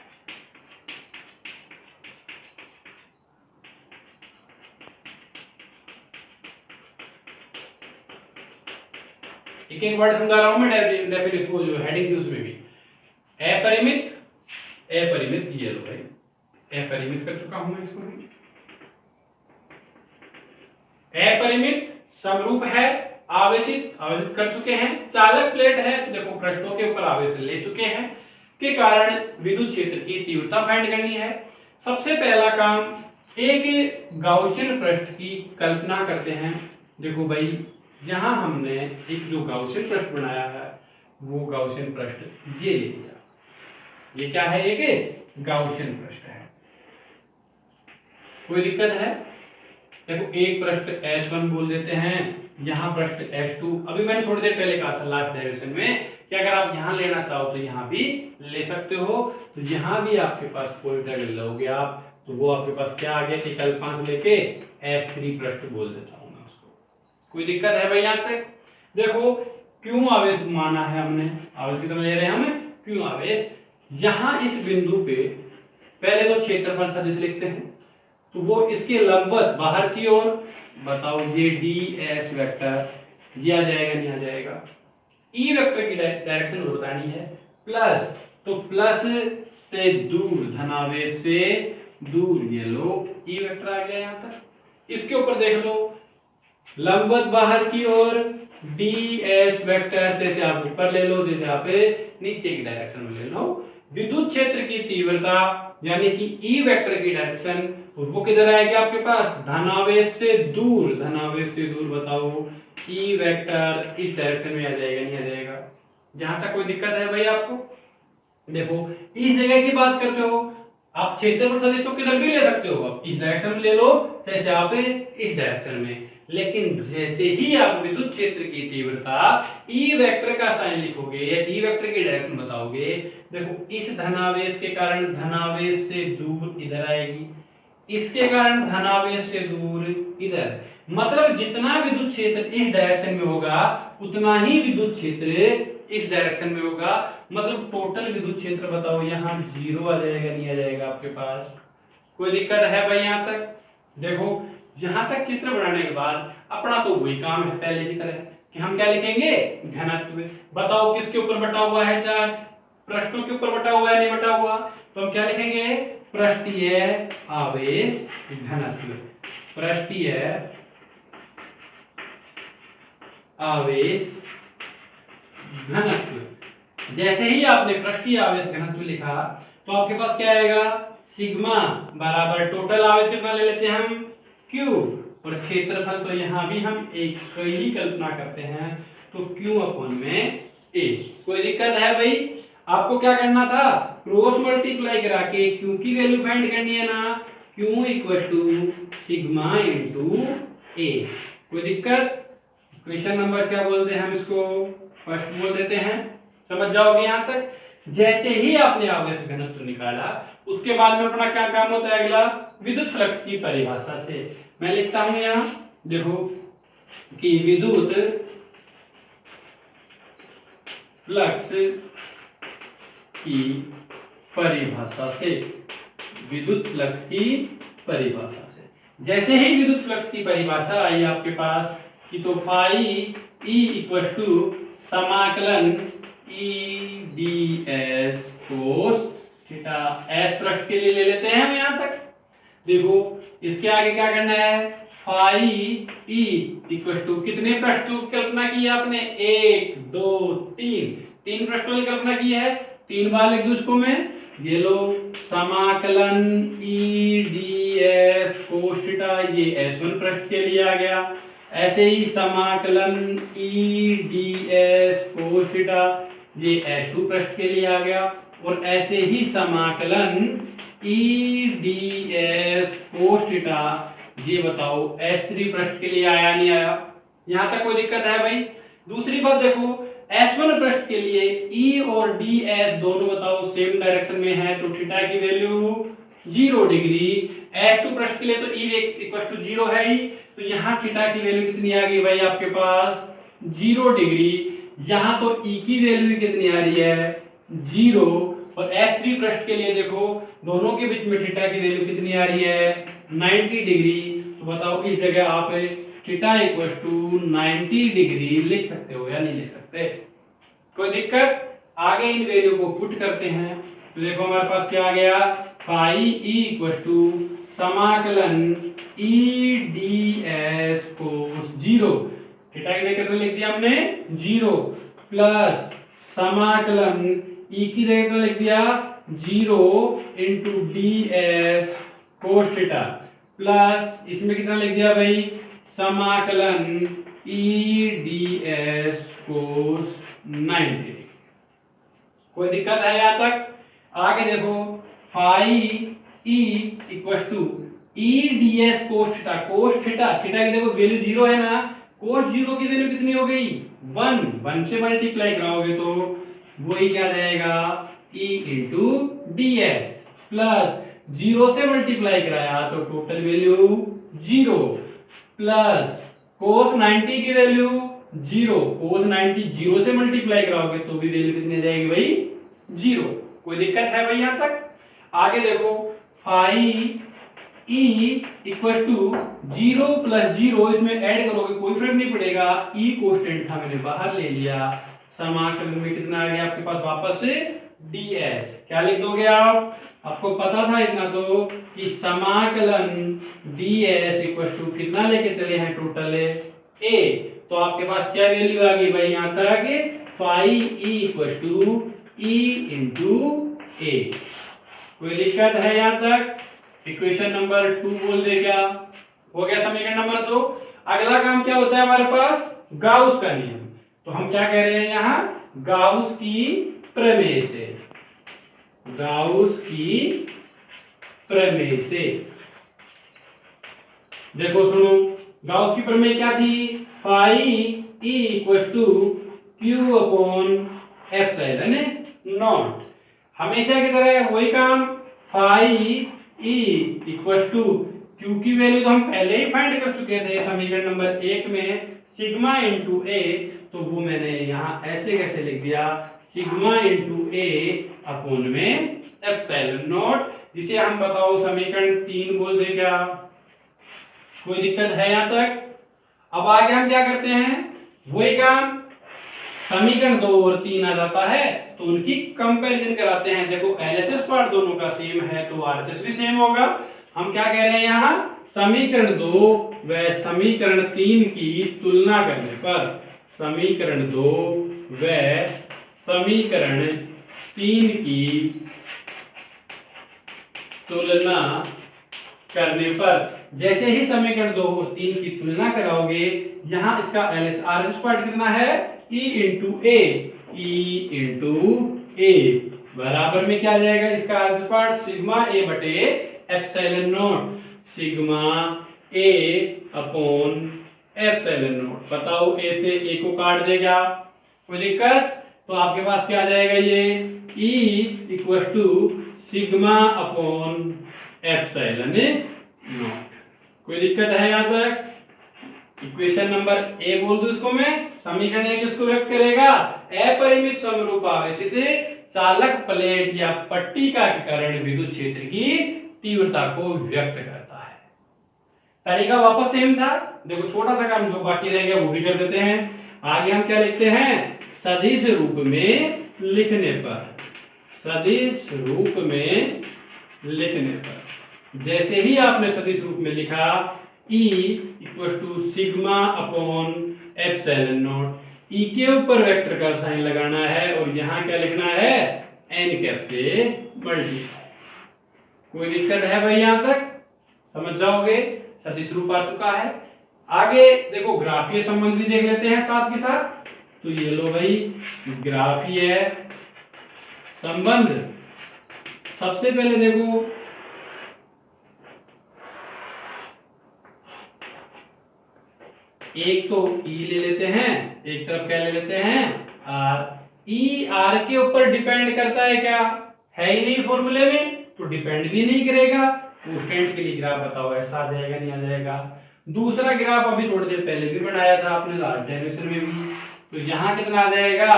एक एक वर्ड समझा रहा हूं मैं, डेफिनेशन को जो हेडिंग थी उसमें भी। अपरिमित, अपरिमित ये लो भाई, अपरिमित कर चुका हूं मैं इसको भी। अपरिमित समरूप है, आवेशित, आवेशित कर चुके हैं, चालक प्लेट है, तो देखो पृष्ठों के ऊपर आवेश ले चुके हैं, के कारण विद्युत क्षेत्र की तीव्रता फाइंड करनी है। सबसे पहला काम, एक गाउसियन पृष्ठ की कल्पना करते हैं। देखो भाई यहां हमने एक जो गाउसियन पृष्ठ बनाया है वो गाउसियन पृष्ठ ये ले लिया, ये क्या है, एक गाउसियन पृष्ठ है। कोई दिक्कत है? देखो एक पृष्ठ H1 बोल देते हैं यहाँ पृष्ठ S2। अभी मैंने थोड़ी देर पहले कहा था लास्ट डेरिवेशन में कि अगर आप यहाँ लेना चाहो तो यहाँ भी ले सकते हो। तो यहाँ भी आपके पास पॉइंटर लोगे आप, तो वो आपके पास क्या आ गया कि कल्पांश लेके S3 पृष्ठ बोल देता हूँ मैं उसको। कोई दिक्कत है भाई यहाँ तक? देखो क्यों आवेश माना है हमने, आवेश कितना ले रहे हैं हम, क्यों आवेश। यहाँ इस बिंदु पे पहले तो क्षेत्रफल सदिश लिखते हैं, तो वो इसके लंबवत बाहर की ओर, बताओ ये ds वेक्टर, ये आ जाएगा नहीं आ जाएगा। ई वेक्टर की डायरेक्शन बतानी है, प्लस तो प्लस से दूर, धनावेश से दूर, ये लो ई वेक्टर आ गया यहाँ तक। इसके ऊपर देख लो लंबवत बाहर की ओर ds वेक्टर, जैसे आप ऊपर ले लो जैसे आप नीचे की डायरेक्शन में ले लो। विद्युत क्षेत्र की तीव्रता यानी कि ई वेक्टर की डायरेक्शन, वो किधर आएगी आपके पास, धनावेश से दूर, धनावेश से दूर, बताओ ई वेक्टर इस डायरेक्शन में आ जाएगा नहीं आ जाएगा। जहां तक कोई दिक्कत है भाई आपको? देखो इस जगह की बात करते हो आप, क्षेत्रफल सदिश तो किधर भी ले सकते हो, आप इस डायरेक्शन में ले लो जैसे आप इस डायरेक्शन में, लेकिन जैसे ही आप विद्युत क्षेत्र की तीव्रता ई वेक्टर का साइन लिखोगे या ई वेक्टर की डायरेक्शन बताओगे, देखो इस धनावेश के कारण धनावेश से दूर इधर आएगी, इसके कारण धनावेश से दूर इधर, मतलब जितना विद्युत क्षेत्र इस डायरेक्शन में होगा उतना ही विद्युत क्षेत्र इस डायरेक्शन में होगा। मतलब टोटल विद्युत क्षेत्र बताओ यहाँ 0 आ जाएगा नहीं आ जाएगा आपके पास? कोई दिक्कत है भाई यहाँ तक? देखो यहां तक चित्र बनाने के बाद अपना तो वही काम है पहले की तरह कि हम क्या लिखेंगे, घनत्व। बताओ किसके ऊपर बटा हुआ है चार्ज, पृष्ठों के ऊपर बटा हुआ है नहीं बटा हुआ, तो हम क्या लिखेंगे, पृष्ठीय आवेश घनत्व, पृष्ठीय आवेश घनत्व। जैसे ही आपने पृष्ठीय आवेश घनत्व लिखा तो आपके पास क्या आएगा, सिग्मा बराबर टोटल आवेश कितना ले लेते हैं हम, Q, और क्षेत्रफल तो यहां भी हम एक ही कल्पना करते हैं तो Q अपॉन में A। कोई दिक्कत है भाई? आपको क्या करना था, क्रॉस मल्टीप्लाई करा के Q की वैल्यू फाइंड करनी है ना, Q equal to sigma into A। कोई दिक्कत? क्वेश्चन नंबर क्या बोलते हैं हम इसको, फर्स्ट बोल देते हैं, समझ जाओगे यहां तक। जैसे ही आपने आवेश घनत्व निकाला उसके बाद में अपना क्या काम होता है अगला, विद्युत फ्लक्स की परिभाषा से मैं लिखता हूं यहां, देखो कि विद्युत फ्लक्स की परिभाषा से, विद्युत फ्लक्स की परिभाषा से। जैसे ही विद्युत फ्लक्स की परिभाषा आई आपके पास कि तो फाई ई इक्वल टू समाकलन ई d s cos theta, S पृष्ठ के लिए ले लेते हैं हम यहां तक। देखो इसके आगे क्या करना है, फाई ई इक्वल टू कितने पृष्ठों की कल्पना की है आपने, 1 2 3, 3 पृष्ठों की कल्पना की है, 3 बार लिख दो इसको मैं, ये लो समाकलन ई डी एस कोस थीटा, ये S1 पृष्ठ के लिए आ गया। ऐसे ही समाकलन ई डी एस कोस थीटा, ये S2 पृष्ठ के लिए आ गया। और ऐसे ही समाकलन ई डी एस कोस थीटा, ये बताओ S3 पृष्ठ के लिए आया नहीं आया? यहां तक कोई दिक्कत है भाई? दूसरी बात देखो, S1 पृष्ठ के लिए E और DS दोनों बताओ सेम डायरेक्शन में है तो थीटा की वैल्यू 0 डिग्री। S2 पृष्ठ के लिए तो E इक्वल टू 0 है ही, तो यहाँ थीटा की वैल्यू कितनी आ गई भाई आपके पास, 0 डिग्री। यहाँ तो E की वैल्यू कितनी आ रही है, 0। और S3 पृष्ठ के लिए देखो दोनों के बीच में थीटा की वैल्यू कितनी आ रही है, 90 डिग्री। तो बताओ इस जगह आप थीटा इक्वल टू 90 डिग्री लिख सकते हो या नहीं लिख सकते? कोई दिक्कत? आगे इन वैल्यू को पुट करते हैं तो देखो हमारे पास क्या आ गया, फाई ई इक्वल टू समाकलन ई डी एस कोस 0, थीटा की जगह कितना लिख दिया हमने 0, प्लस समाकलन ई की जगह कितना लिख दिया 0 into D s cos theta, plus इसमें कितना लिख दिया भाई समाकलन ई डी एस कोस 90। कोई दिक्कत है यहां तक? आगे देखो phi E equal to e d s cos theta, cos theta, theta की देखो वैल्यू 0 है ना, कोस जीरो की वैल्यू कितनी हो गई 1 से मल्टीप्लाई कराओगे तो वही क्या जाएगा e into D S plus zero से मल्टीप्लाई कराया तो टोटल वैल्यू 0 प्लस कोस 90 की वैल्यू 0 कोस 90 जीरो से मल्टीप्लाई कराओगे तो भी वैल्यू कितनी जाएगी भाई 0। कोई दिक्कत है भाई यहां तक? आगे देखो phi e equal to 0 plus 0 इसमें ऐड करोगे कोई फर्क नहीं पड़ेगा, e कांस्टेंट था मैंने बाहर ले लिया, समाकलन में कितना आ गया आपके पास वापस से ds। क्या लिख दोगे आप? आपको पता था इतना तो कि समाकलन ds इक्वल टू कितना लेके चले हैं टोटल a, तो आपके पास क्या वैल्यू आ गई भाई यहां तक phi e equal to e into a। कोई दिक्कत है यहां तक? इक्वेशन नंबर 2 बोल दे क्या हो गया समीकरण नंबर 2। अगला काम क्या होता है हमारे पास गाउस का नियम, तो हम क्या कह रहे हैं यहां गाउस की प्रमेय से, गाउस की प्रमेय से। देखो सुनो गाउस की प्रमेय क्या थी phi e equal to Q upon epsilon naught. हमेशा की तरह वही काम phi e equal to Q की वैल्यू तो हम पहले ही फाइंड कर चुके थे समीकरण नंबर 1 में सिग्मा इंटू ए, तो वो मैंने यहां ऐसे कैसे लिख दिया सिग्मा इंटू ए अपॉन में एप्सिलॉन नॉट, जिसे हम बताओ समीकरण 3 बोल दे क्या। कोई दिक्कत है यहां तक? अब आगे हम क्या करते हैं वही काम समीकरण 2 और 3 आ जाता है तो उनकी कंपैरिजन कराते हैं। देखो एलएचएस पार्ट दोनों का सेम है तो आरएचएस भी सेम होगा। हम क्या कह रहे हैं यहाँ समीकरण 2 व समीकरण 3 की तुलना करने पर, समीकरण 2 व समीकरण 3 की तुलना करने पर, जैसे ही समीकरण 2 और 3 की तुलना कराओगे यहां इसका एलएच आरएचएस पार्ट कितना है e इंटू ए बराबर में क्या आ जाएगा इसका आरएचएस पार्ट सिग्मा ए बटे एप्सिलॉन नॉट, सिग्मा ए अपॉन एप्सिलॉन नॉट। बताओ ए से ए को काट देगा कोई दिक्कत? तो आपके पास क्या आ जाएगा ये e equal to sigma upon epsilon not. कोई दिक्कत है यहां तक? इक्वेशन नंबर ए बोल दूं इसको मैं, समीकरण 1 किसको व्यक्त करेगा अपरिमित समरूप आवेशित चालक प्लेट या पट्टिका के कारण विद्युत क्षेत्र की तीव्रता को व्यक्त करता है। तरीका वापस सेम था, देखो छोटा सा काम जो बाकी रह गया वो भी कर देते हैं। आगे हम क्या लिखते हैं सदिश रूप में लिखने पर, सदिश रूप में लिखने पर जैसे ही आपने सदिश रूप में लिखा E equal to sigma upon epsilon naught, E के ऊपर वेक्टर का साइन लगाना है और यहां क्या लिखना है n कैप से मल्टीप्लाई। कोई दिक्कत है भाई यहां तक? समझ जाओगे सदिश रूप आ चुका है। आगे देखो ग्राफीय संबंध भी देख लेते हैं साथ के साथ। तो ये लो भाई ग्राफीय संबंध, सबसे पहले देखो एक तो E ले लेते हैं, एक तरफ क्या ले लेते हैं R। E R के ऊपर डिपेंड करता है क्या? है ही नहीं फॉर्मूले में तो डिपेंड भी नहीं करेगा। कांस्टेंट के लिए ग्राफ बताओ ऐसा आ जाएगा नहीं आ जाएगा? दूसरा ग्राफ अभी थोड़ी देर पहले भी बनाया था आपने लास्ट डेरिवेशन में भी, तो यहाँ कितना आ जाएगा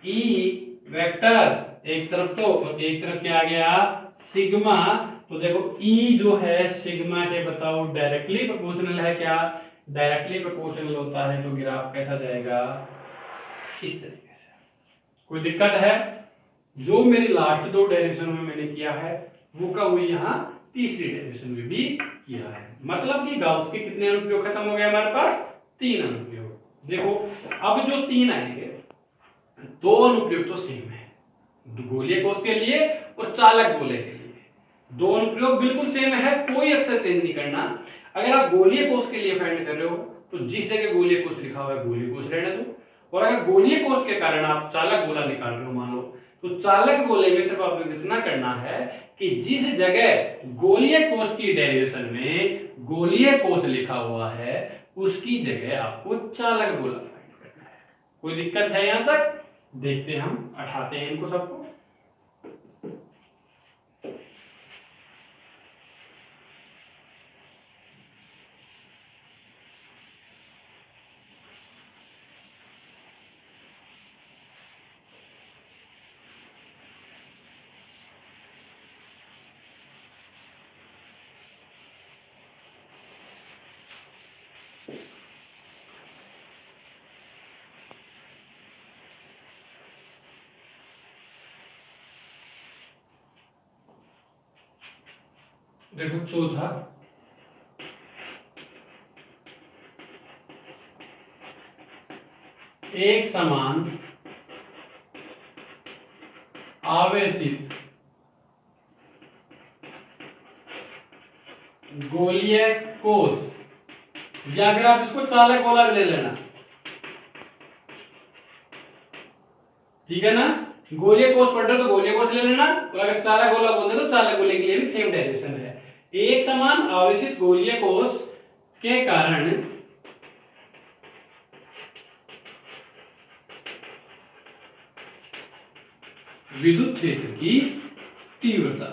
E वेक्टर एक तरफ तो और एक तरफ क्या आ गया सिग्मा। तो देखो E जो है सिग्मा के बताओ डायरेक्टली प्रोपोर्शनल है क्या? डायरेक्टली प्रोपोर्शनल होता है तो ग्राफ कैसा जाएगा इस तरीके से। कोई दिक्कत है? जो मेरी लास्ट 2 डेरिवेशन में मैंने किया है वो का वही यहाँ तीसरी डेरिवेशन में भी किया है। मतलब कि गाउस के कितने अनुप्रयोग खत्म हो गए हमारे पास 3 अनुप्रयोग। देखो अब जो 3 आएंगे 2 अनुप्रयोग तो सेम है, गोलीय कोष के लिए और चालक गोले के लिए 2 अनुप्रयोग बिल्कुल सेम है, कोई अक्षर चेंज नहीं करना। अगर आप गोलीय कोष के लिए फाइंड कर रहे हो तो जिस जगह गोलीय कोष लिखा हुआ है गोलीय कोष रहने दो, और अगर गोलीय कोष के कारण आप चालक गोला निकाल रहे हो मान लो, तो चालक गोले में सिर्फ आपको इतना करना है कि जिस जगह गोलीय कोष की डेरिवेशन में गोलीय कोष लिखा हुआ है उसकी जगह आपको चालक गोला फाइंड करना है। कोई दिक्कत है यहां तक? देखते हैं, हम हटाते हैं इनको सबको। देखो चौथा, एक समान आवेशित गोलीय कोष, या फिर आप इसको चालक गोला भी ले लेना, ठीक है ना। गोलीय कोष पढ़ रहे हो तो गोलीय कोष ले लेना, और अगर चालक गोला बोलते तो चालक गोले के लिए भी सेम डेरिवेशन है। एक समान आवेशित गोलीय कोष के कारण विद्युत क्षेत्र की तीव्रता,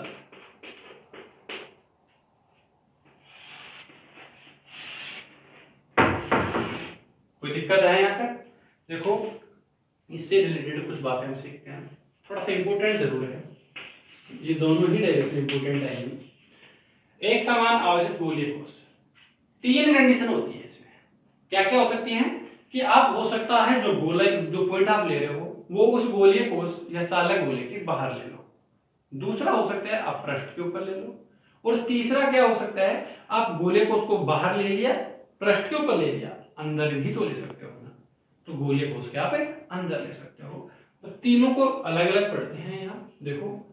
कोई दिक्कत है यहां तक? देखो इससे रिलेटेड कुछ बातें हम सीखते हैं, थोड़ा सा इंपॉर्टेंट जरूर है, ये दोनों ही डेरिवेशन इंपॉर्टेंट है। एक समान आवेशित गोलीय कोष, तीन कंडीशन होती है इसमें। क्या क्या हो सकती हैं कि आप हो सकता है जो गोला, जो पॉइंट आप ले रहे हो वो उस गोलीय कोष या चालक गोले के बाहर ले लो, दूसरा हो सकता है आप पृष्ठ के ऊपर ले लो, और तीसरा क्या हो सकता है आप गोलीय कोष को बाहर ले लिया, पृष्ठ के ऊपर ले लिया, अंदर भी तो ले सकते हो ना, तो गोलीय कोष के आप अंदर ले सकते हो। तो तीनों को अलग अलग पढ़ते हैं यहाँ। देखो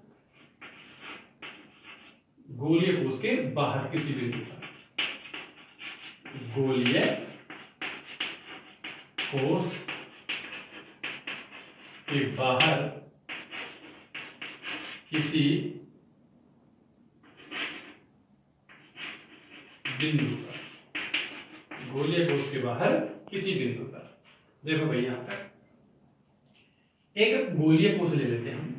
गोलीय कोष के बाहर किसी बिंदु पर, गोलीय कोष के बाहर किसी बिंदु पर, गोलीय कोष के बाहर किसी बिंदु पर। देखो भाई यहां तक एक गोलीय कोष ले लेते हैं हम,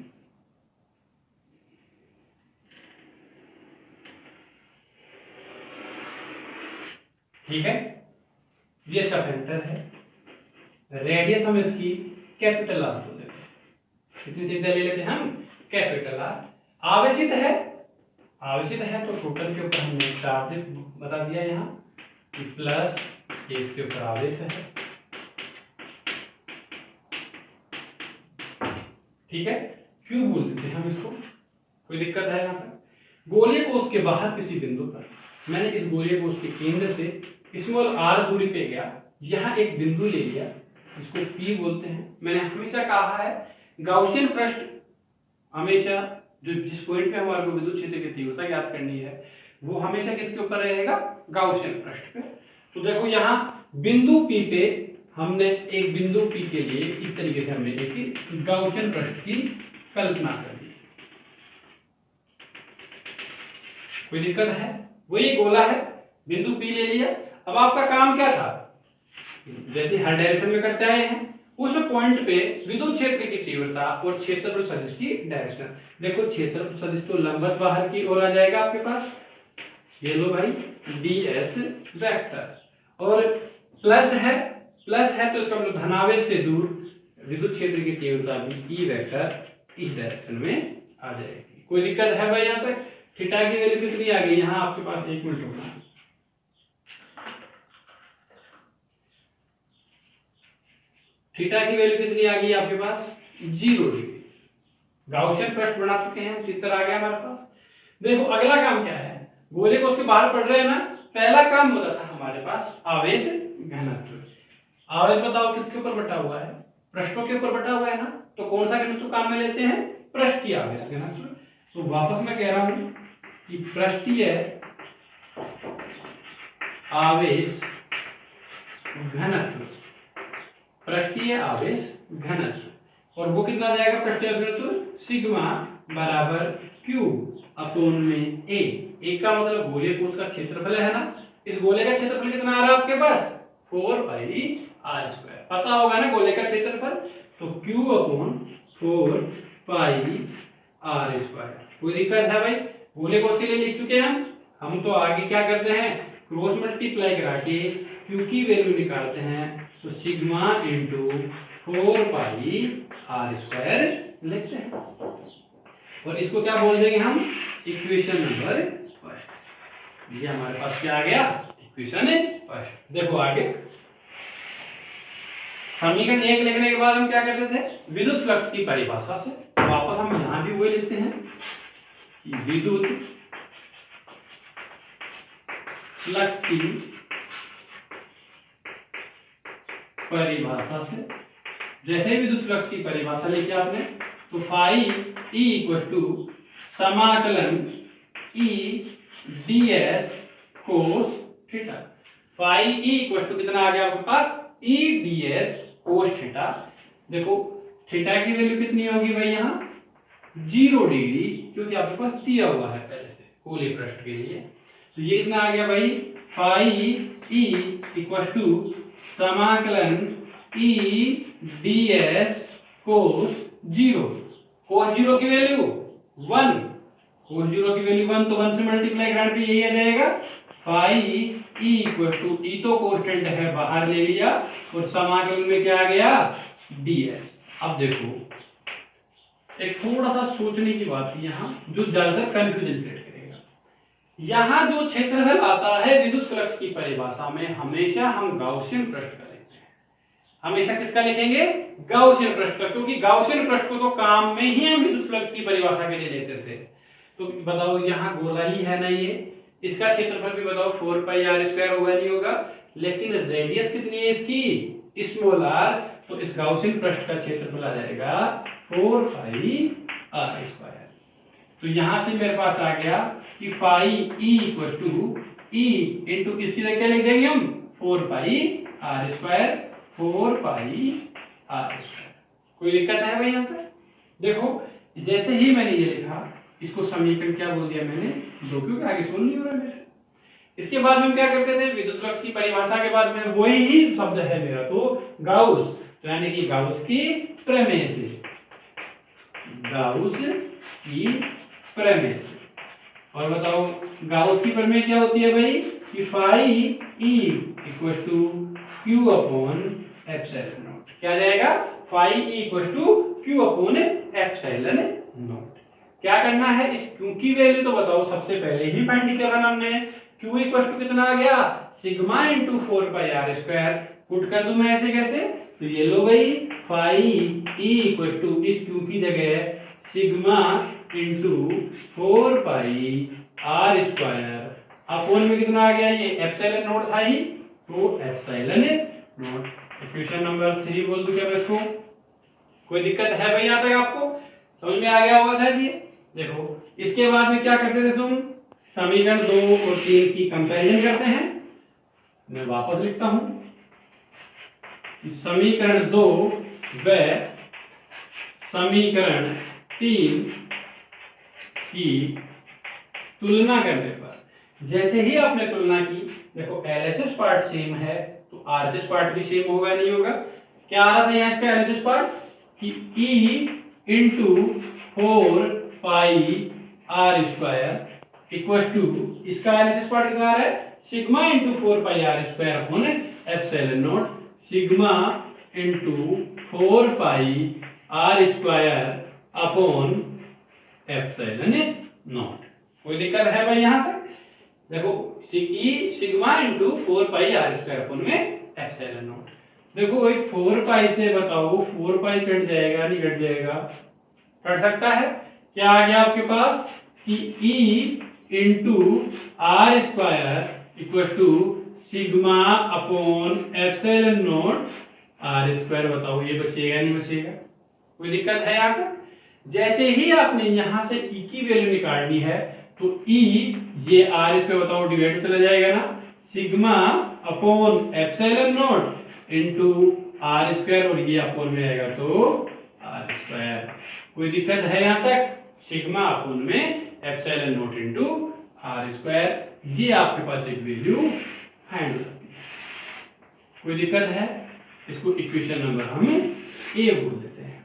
ठीक है, ये इसका सेंटर है, रेडियस हम इसकी कैपिटल आर को लेते हैं, कितनी त्रिज्या ले लेते हैं हम? Capital R. आवेशित है, आवेशित है तो टोटल के ऊपर हमने चार्ज बता दिया यहाँ, प्लस इसके ऊपर आवेश है, ठीक है, क्यू बोल देते हैं हम इसको, कोई दिक्कत है यहाँ पर? गोलीय कोष के बाहर किसी बिंदु पर, मैंने इस गोलीय कोष के केंद्र से स्मॉल आर दूरी पे गया, यहाँ एक बिंदु ले लिया, इसको पी बोलते हैं। मैंने हमेशा कहा है गाउसियन पृष्ठ हमेशा जो जिस पॉइंट पे हमारे को विद्युत क्षेत्र की तीव्रता ज्ञात करनी है वो हमेशा किसके ऊपर रहेगा? गाउसियन पृष्ठ पे। तो देखो यहाँ बिंदु पी पे हमने एक बिंदु पी के लिए इस तरीके से हमने एक गाउसियन पृष्ठ की कल्पना कर दी, कोई दिक्कत है? वही गोला है, बिंदु पी ले लिया। अब आपका काम क्या था? जैसे हर डायरेक्शन में करते आए हैं, उस पॉइंट पे विद्युत क्षेत्र की तीव्रता और क्षेत्रफल सदिश की डायरेक्शन। देखो क्षेत्रफल सदिश तो लंबवत बाहर की ओर आ जाएगा आपके पास, ये लो भाई ds वेक्टर, और प्लस है तो इसका मतलब धनावेश से दूर विद्युत क्षेत्र की तीव्रता भी ई वेक्टर इस डायरेक्शन में आ जाएगी। कोई दिक्कत है भाई यहाँ तक? थीटा की वैल्यू कितनी आ गई यहाँ आपके पास? 1 मिनट रुकना, थीटा की वैल्यू कितनी आ गई आपके पास? 0 डिग्री। गाउसियन पृष्ठ बना चुके हैं, चित्र आ गया हमारे पास। देखो अगला काम क्या है? गोले को उसके बाहर पढ़ रहे हैं ना, पहला काम होता था हमारे पास आवेश घनत्व। आवेश बताओ किसके ऊपर बटा हुआ है? पृष्ठों के ऊपर बटा हुआ है ना, तो कौन सा घनत्व काम में लेते हैं? पृष्ठीय आवेश घनत्व। तो वापस मैं कह रहा हूं कि पृष्ठीय आवेश घनत्व, पृष्ठीय आवेश घनत्व, और वो कितना जाएगा पृष्ठीय आवेश घनत्व? सिग्मा बराबर क्यू अपॉन में ए। ए का मतलब गोले कोष का क्षेत्रफल है ना, इस गोले का क्षेत्रफल कितना आ रहा है आपके पास? 4 पाई आर स्क्वायर। पता होगा ना गोले का क्षेत्रफल, तो Q upon 4 pi are square. कोई दिक्कत है भाई? गोले को उसके लिए लिख चुके हैं हम तो आगे क्या करते हैं, क्रॉस मल्टीप्लाई करा के Q की वैल्यू निकालते हैं, तो sigma into 4 pi are square लिखते हैं। और इसको क्या बोल देंगे हम, इक्वेशन नंबर फर्स्ट। ये हमारे पास क्या आ गया, इक्वेशन फर्स्ट। देखो आगे समीकरण 1 लिखने के बाद हम क्या करते थे, विद्युत फ्लक्स की परिभाषा से वापस हम यहां भी वही लिखते हैं कि विद्युत फ्लक्स की परिभाषा से। जैसे ही विद्युत फ्लक्स की परिभाषा लिखी आपने, तो फाई ई इक्वल टू समाकलन e ds cos theta. Phi E equal to कितना आ गया आपके पास, ई ds कोस थीटा। देखो थीटा की वैल्यू कितनी होगी भाई, यहाँ 0 डिग्री, क्योंकि आपके पास दिया हुआ है पहले से गोले पृष्ठ के लिए। तो ये इतना आ गया भाई, फाई ई इक्वल टू समाकलन ई ds कोस 0। कोस 0 की वैल्यू 1, कोस 0 की वैल्यू 1, तो 1 से मल्टीप्लाई कराने पे यही आ जाएगा, फाई ई इक्वल टू, ई तो कांस्टेंट है बाहर ले लिया, और समाकलन में क्या आ गया, ds। अब देखो एक थोड़ा सा सोचने की बात है यहाँ, जो ज्यादातर कंफ्यूजन क्रिएट करेगा। यहाँ जो क्षेत्रफल आता है विद्युत फ्लक्स की परिभाषा में, हमेशा हम गाउसियन पृष्ठ का लिखते हैं। हमेशा किसका लिखेंगे, गाउसियन पृष्ठ का, क्योंकि गाउसियन पृष्ठ को तो काम में ही हम विद्युत फ्लक्स की परिभाषा के लिए लेते थे। तो बताओ यहाँ गोला ही है ना ये, इसका क्षेत्रफल भी बताओ 4 पाई आर स्क्वायर होगा नहीं होगा, लेकिन रेडियस कितनी है इसकी, स्मॉल आर, तो इस गाउसियन पृष्ठ का क्षेत्रफल आ जाएगा 4 पाई आर स्क्वायर। तो यहां से मेरे पास आ गया कि phi E equal to E into इसकी जगह क्या लिख देंगे हम, 4 pi are square, 4 pi are square. कोई दिक्कत है भाई यहाँ पर? देखो जैसे ही मैंने ये लिखा, इसको समीकरण क्या बोल दिया मैंने, दो, क्योंकि आगे सुन नहीं हो रहा मेरे से। इसके बाद हम क्या करते थे, विद्युत फ्लक्स की परिभाषा के बाद में वही ही शब्द है मेरा, तो गाउस, तो यानी कि गाउस की प्रमेय से, गाउस की प्रमेय से। और बताओ गाउस की प्रमेय क्या होती है भाई, कि phi E equal to Q upon epsilon naught. क्या जाएगा, phi E equal to Q upon epsilon naught. क्या करना है, इस क्यू की वैल्यू तो बताओ सबसे पहले ही फाइंड किया था हमने, क्यू इक्वल टू कितना आ गया, sigma into 4 pi are square. Put कर दूं मैं ऐसे कैसे, तो ये लो भाई, फाई ई इक्वल टू इस क्यू की जगह sigma into 4 pi are square upon में कितना आ गया, ये एप्सिलॉन नॉट था ही, तो एप्सिलॉन नॉट। इक्वेशन नंबर 3 बोल दूं क्या मैं इसको? कोई दिक्कत है भाई यहाँ तक आपको समझ में आ गया होगा शायद ये। देखो इसके बाद में क्या करते थे तुम, समीकरण 2 और 3 की कंपैरिजन करते हैं। मैं वापस लिखता हूं, समीकरण 2 व समीकरण 3 की तुलना करने पर, जैसे ही आपने तुलना की, देखो LHS पार्ट सेम है तो RHS पार्ट भी सेम होगा नहीं होगा। क्या आ रहा था यहाँ इसका LHS पार्ट, कि E into 4 pi are square equal to, इसका LHS पार्ट कितना आ रहा है, sigma into 4 pi are square upon epsilon naught, sigma into 4 pi are square upon epsilon not. कोई दिक्कत है भाई यहाँ पर? देखो E sigma into 4 pi are square upon में एप्सिलॉन नॉट। देखो भाई 4 पाई से बताओ 4 पाई कट जाएगा नहीं कट जाएगा, कट सकता है। क्या आ गया आपके पास, कि E into R square equal to sigma upon epsilon not R square. बताओ ये बचेगा नहीं बचेगा? कोई दिक्कत है यहाँ तक? जैसे ही आपने यहां से ई की वैल्यू निकालनी है, तो ई ये आर स्क्वायर बताओ डिवाइड चला जाएगा ना, sigma upon epsilon naught into R square, और ये अपॉन में आएगा तो आर स्क्वायर। कोई दिक्कत है यहाँ तक? सिग्मा अपॉन में epsilon naught into R square, ये आपके पास एक वैल्यू फाइंड हो जाती है। कोई दिक्कत है? इसको इक्वेशन नंबर हम ए बोल देते हैं।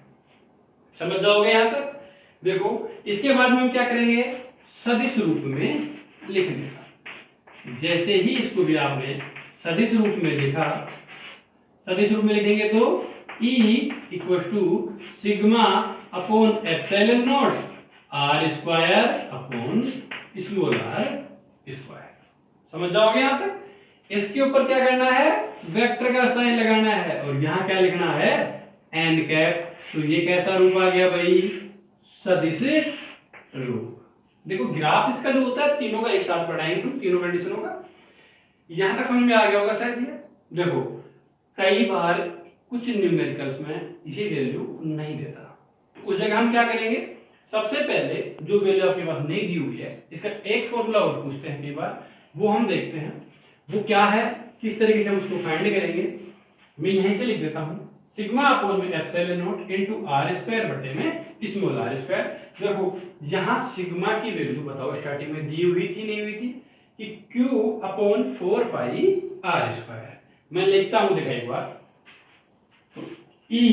समझ जाओगे यहां तक? देखो इसके बाद में हम क्या करेंगे, सदिश रूप में लिखने का। जैसे ही इसको भी आपने सदिश रूप में लिखा, सदिश रूप में लिखेंगे तो E equal to sigma upon epsilon not R square upon small R square. समझ जाओगे यहां तक? इसके ऊपर क्या करना है, वेक्टर का साइन लगाना है और यहां क्या लिखना है, एन कैप। तो ये कैसा रूप आ गया भाई, सदिश रूप। देखो ग्राफ इसका जो होता है तीनों का एक साथ पढ़ाएंगे तुम, तीनों कंडीशनों का। यहां तक समझ में आ गया होगा शायद ये। देखो कई बार कुछ न्यूमेरिकल्स में ये वैल्यू नहीं देता, तो उस जगह हम क्या करेंगे, सबसे पहले जो वैल्यू आपके पास नहीं दी हुई है इसका एक फॉर्मूला और पूछते हैं कई बार, वो हम देखते हैं वो क्या है, किस तरीके से हम उसको फाइंड करेंगे। मैं यहीं से लिख देता हूं, सिग्मा अपॉन में epsilon naught into R square बटे में स्मॉल आर स्क्वायर। देखो यहां सिग्मा की वैल्यू बताओ स्टार्टिंग में दी हुई थी नहीं हुई थी, कि q upon 4 pi are square. मैं लिखता हूं, देखा एक बार, तो E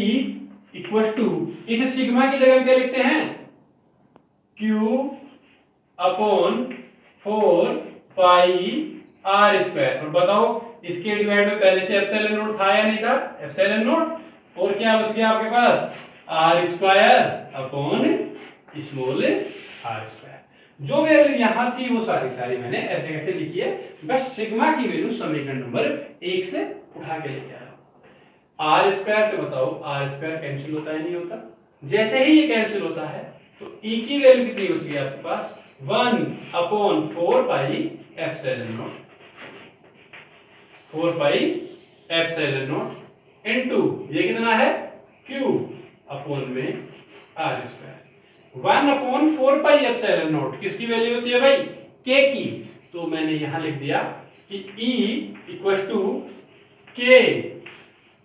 इक्वल टू, इस सिग्मा की जगह हम क्या लिखते हैं, q upon 4 pi are square. और बताओ इसके डिवाइड में पहले से एप्सिलॉन नॉट था या नहीं था, एप्सिलॉन नॉट, और क्या बच गया आपके पास, R square upon small R square. जो वैल्यू यहां थी वो सारी मैंने ऐसे कैसे लिखी है, बस सिग्मा की वैल्यू समीकरण नंबर 1 से उठा के लेके आया। आर स्क्वायर से बताओ, आर स्क्वायर कैंसिल होता है नहीं होता, जैसे ही ये कैंसिल होता है तो ई की वैल्यू कितनी बच गई आपके पास, 1 upon 4 pi epsilon naught, 4 pi epsilon naught into ये कितना है, q अपॉन में R square. 1 upon 4 pi epsilon naught किसकी वैल्यू होती है भाई, k की। तो मैंने यहां लिख दिया कि E equal to k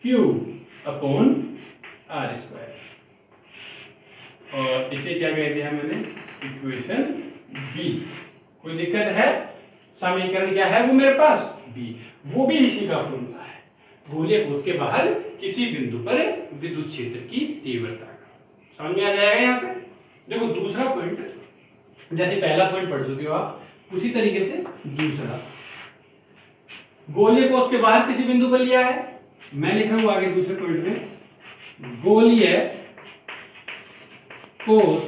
q upon R square, और इसे क्या कह दिया मैंने, इक्वेशन बी। कोई दिक्कत है? समीकरण क्या है वो मेरे पास, बी। वो भी इसी का फॉर्मूला है, गोले कोष के बाहर किसी बिंदु पर विद्युत क्षेत्र की तीव्रता का। समझ में आ जाएगा यहाँ पे? देखो दूसरा पॉइंट, जैसे पहला पॉइंट पढ़ चुके हो आप, उसी तरीके से दूसरा, गोलीय कोष के बाहर किसी बिंदु पर लिया है। मैं लिख रहा हूं आगे दूसरे पॉइंट में, गोलीय कोष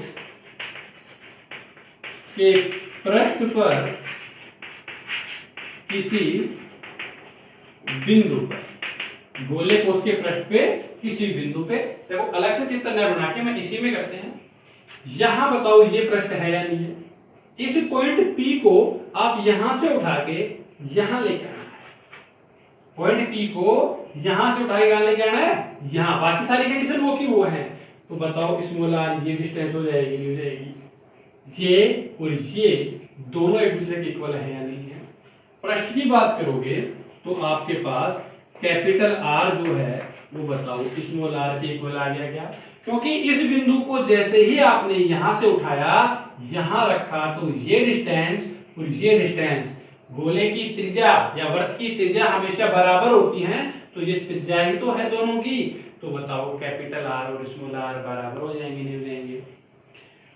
के पृष्ठ पर किसी बिंदु पर, गोले कोष के पृष्ठ पे किसी बिंदु पे, देखो अलग से चित्र न बना के मैं इसी में करते हैं। यहां बताओ ये पृष्ठ है या नहीं है, इस पॉइंट P को आप यहां से उठा के यहां लेके आना है, पॉइंट P को यहां से उठा के यहां लेके आना है, यहां। बाकी सारी कंडीशन वो की वो है। तो बताओ स्मॉल आर, ये डिस्टेंस हो जाएगी नहीं हो जाएगी, ये और ये दोनों एक दूसरे के इक्वल है या नहीं है। पृष्ठ की बात करोगे तो आपके पास कैपिटल आर जो है वो बताओ स्मॉल आर के इक्वल आ गया क्या, क्योंकि इस बिंदु को जैसे ही आपने यहां से उठाया यहां रखा तो ये डिस्टेंस और ये डिस्टेंस, गोले की त्रिज्या या वृत्त की त्रिज्या हमेशा बराबर होती है, तो ये त्रिज्या ही तो है दोनों की। तो बताओ कैपिटल आर और स्मॉल आर बराबर हो जाएंगे नहीं हो जाएंगे।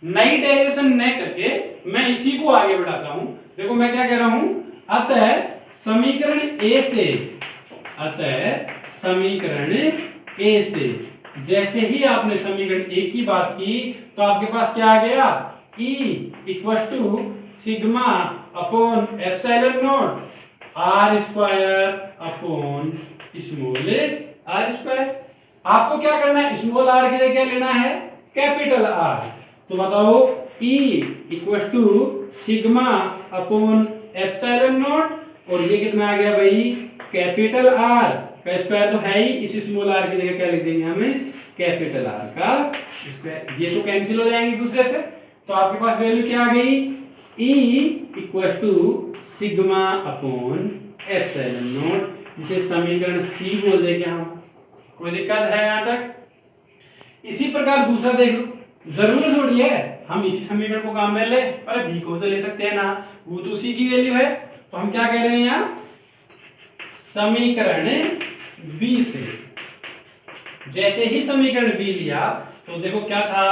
नई डेरिवेशन न करके मैं इसी को आगे बढ़ाता हूं। देखो मैं क्या कह रहा हूं, अतः समीकरण ए से, अतः समीकरण ए से जैसे ही आपने समीकरण ए की बात की तो आपके पास क्या आ गया, E equal to sigma upon epsilon not R square upon small R square. आपको क्या करना है, स्मॉल आर की जगह क्या लेना है, कैपिटल आर। तो बताओ E equal to sigma upon epsilon naught, और ये कितना आ गया भाई, कैपिटल आर का स्क्वायर तो है ही, इस स्मॉल आर की जगह क्या लिख देंगे हमें, कैपिटल आर का स्क्वायर। ये तो कैंसिल हो जाएंगे दूसरे से, तो आपके पास वैल्यू क्या आ गई, E equal to sigma upon epsilon naught, जिसे समीकरण सी बोल देंगे हम। कोई दिक्कत है यहाँ तक? इसी प्रकार दूसरा देख लो, जरूरी थोड़ी है हम इसी समीकरण को काम में ले, पर भी को तो ले सकते हैं ना, वो तो उसी की वैल्यू है। तो हम क्या कह रहे हैं यहाँ, समीकरण बी से। जैसे ही समीकरण बी लिया तो देखो क्या था,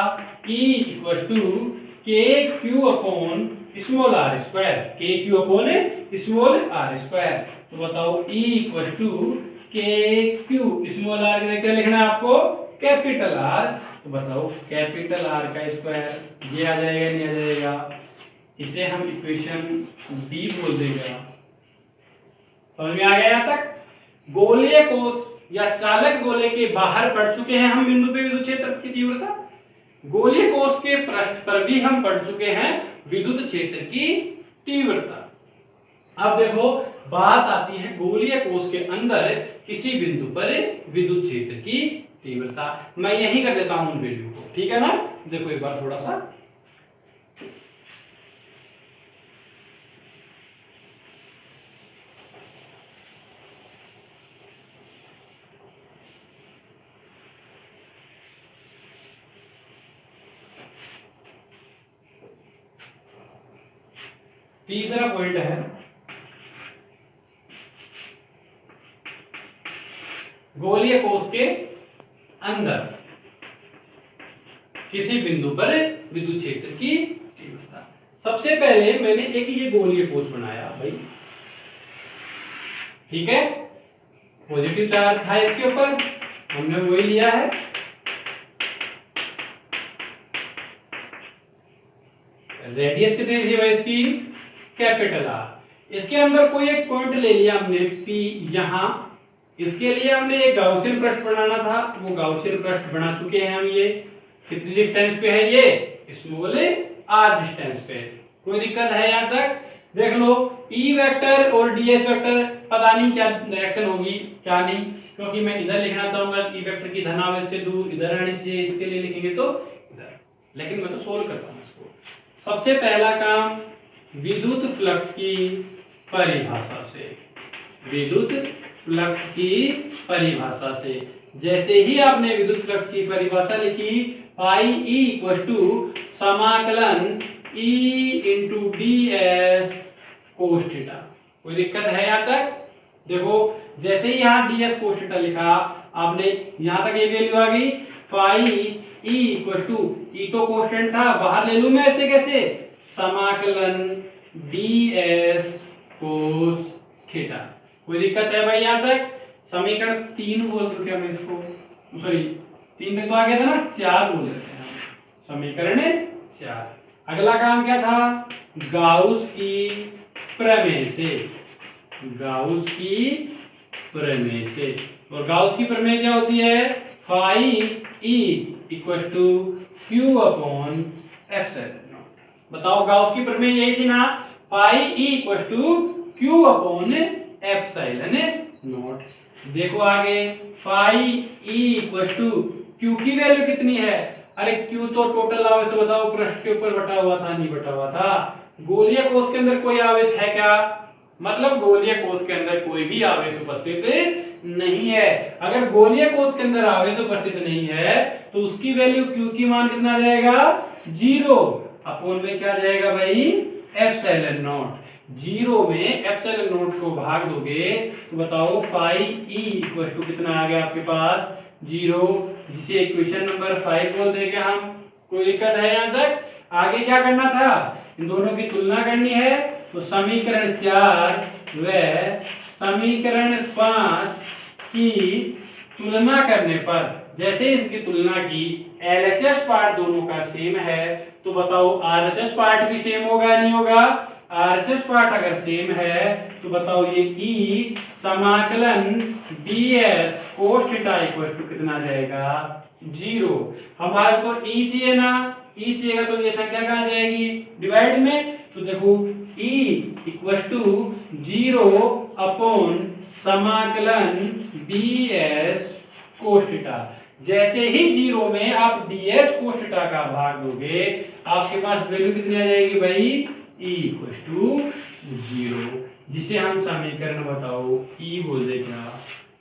E equal to K Q upon small R square, K Q upon small R square. तो बताओ E equal to K Q, small R क्या लिखना है आपको, कैपिटल आर। तो बताओ कैपिटल आर का स्क्वायर, ये आ जाएगा नहीं आ जाएगा, इसे हम इक्वेशन डी बोल देगा। समझ में आ गया यहाँ तक। गोलीय कोष या चालक गोले के बाहर पढ़ चुके हैं हम बिंदु पे विद्युत क्षेत्र की तीव्रता। गोलीय कोष के पृष्ठ पर भी हम पढ़ चुके हैं विद्युत क्षेत्र की तीव्रता। अब देखो बात आती है गोलीय कोष के अंदर किसी बिंदु पर विद्युत क्षेत्र की तीव्रता। मैं यही कर देता हूं उन वैल्यू को, ठीक है ना। देखो एक बार थोड़ा सा, तीसरा पॉइंट है गोलीय कोष के अंदर किसी बिंदु पर विद्युत क्षेत्र की तीव्रता। सबसे पहले मैंने एक ये गोलीय कोष बनाया भाई, ठीक है, पॉजिटिव चार्ज था इसके ऊपर, हमने वही लिया है। रेडियस कितनी थी भाई इसकी, कैपिटल आर। इसके अंदर कोई एक पॉइंट ले लिया हमने पी, यहां इसके लिए हमने एक गाउसियन पृष्ठ बनाना था, वो गाउसियन पृष्ठ बना चुके हैं हम। ये कितनी डिस्टेंस पे है, ये स्मॉल आर डिस्टेंस पे। कोई दिक्कत है यहां तक, देख लो। ई वेक्टर और डीएस वेक्टर पता नहीं क्या डायरेक्शन होगी क्या नहीं, क्योंकि मैं इधर लिखना चाहूंगा ई वेक्टर की धनावेश से दूर इधर आनी चाहिए, इसके लिए लिखेंगे तो इधर, लेकिन मैं तो सोल्व करता हूं इसको। सबसे पहला काम विद्युत फ्लक्स की परिभाषा से, विद्युत फ्लक्स की परिभाषा से। जैसे ही आपने विद्युत फ्लक्स की परिभाषा लिखी, पाई ई इक्वल टू समाकलन E into D s cos theta. कोई दिक्कत है यहां तक। देखो जैसे ही यहां डी एस कोस थीटा लिखा आपने, यहां तक ये वैल्यू आ गई, फाई ई इक्वल टू, ई तो कांस्टेंट था, बाहर ले लूं मैं ऐसे कैसे, समाकलन डी एस कोस थीटा। कोई दिक्कत है भाई यहां तक। समीकरण 3 बोल दूं क्या मैं इसको, सॉरी 3 तक तो आ गया था ना, 4 बोल देते हैं समीकरण 4। अगला काम क्या था, गाउस की प्रमेय से, गाउस की प्रमेय से। और गाउस की प्रमेय क्या होती है, phi E equal to Q upon epsilon naught. बताओ गाउस की प्रमेय यही थी ना, phi E equal to Q upon epsilon naught. देखो आगे, phi E equal to Q की वैल्यू कितनी है, अरे क्यू तो टोटल आवेश, तो बताओ पृष्ठ के ऊपर बटा हुआ था, नहीं बटा हुआ था। गोलीय कोष के अंदर कोई आवेश है क्या, मतलब गोलीय कोष के अंदर कोई भी आवेश उपस्थित नहीं है। अगर गोलीय कोष के अंदर आवेश उपस्थित नहीं है तो उसकी वैल्यू क्यू की मान कितना आ जाएगा, 0 अपॉन में क्या आ जाएगा भाई, एप्सिलॉन नॉट। 0 में एप्सिलॉन नॉट को भाग दोगे तो बताओ फाई ई इक्वल टू कितना आ गया आपके पास, 0, जिसे इक्वेशन नंबर 5 बोल देंगे हम। कोई दिक्कत है यहां तक। आगे क्या करना था, इन दोनों की तुलना करनी है। तो समीकरण 4 व समीकरण 5 की तुलना करने पर, जैसे इनकी तुलना की, एलएचएस पार्ट दोनों का सेम है, तो बताओ आरएचएस पार्ट भी सेम होगा नहीं होगा। आरएचएस पार्ट अगर सेम है तो बताओ ये ई समाकलन DS cos theta equal to कितना आ जाएगा, 0। हमारे को ई चाहिए ना, ई चाहिएगा तो ये संख्या कहां जाएगी, डिवाइड में। तो देखो ई इक्वल टू 0 अपॉन समाकलन डीएस कोस थीटा। जैसे ही 0 में आप ds कोस थीटा का भाग दोगे, आपके पास वैल्यू कितनी आ जाएगी भाई, e इक्वल टू 0, जिसे हम समीकरण बताओ e बोल देगा।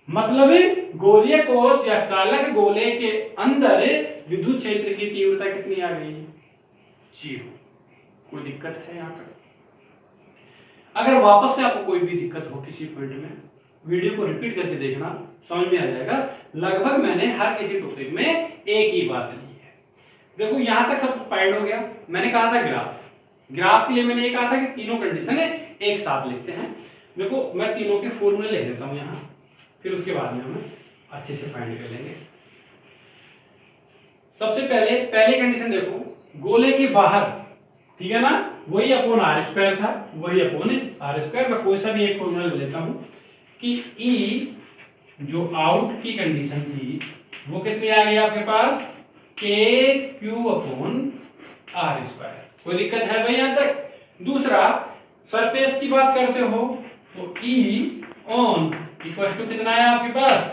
मतलब गोलीय कोष या चालक गोले के अंदर विद्युत क्षेत्र की तीव्रता कितनी आ गई, 0। कोई दिक्कत है यहाँ पर। अगर वापस से आपको कोई भी दिक्कत हो किसी पॉइंट में, वीडियो को रिपीट करके देखना। समझ में आ जाएगा। लगभग मैंने हर किसी टॉपिक में एक ही बात ली है। देखो यहां तक सब पॉइंट हो गया। मैंने कहा था ग्राफ के लिए मैंने ये कहा था कि तीनों कंडीशन है एक साथ लिखते हैं। देखो मैं तीनों के फॉर्मूले लिख देता हूं यहां, फिर उसके बाद में हम अच्छे से फाइंड कर लेंगे। सबसे पहले कंडीशन देखो, गोले के बाहर, ठीक है ना, वही अपॉन आर स्क्वायर था, वही अपॉन आर स्क्वायर। मैं कोई सा भी एक फॉर्मूला ले लेता हूं कि ई जो आउट की कंडीशन थी वो कितनी आ गई आपके पास, के क्यू अपॉन आर स्क्वायर। कोई दिक्कत है भाई यहां तक? दूसरा सरफेस की बात करते हो तो ई ऑन इक्वल टू कितना है आपके पास,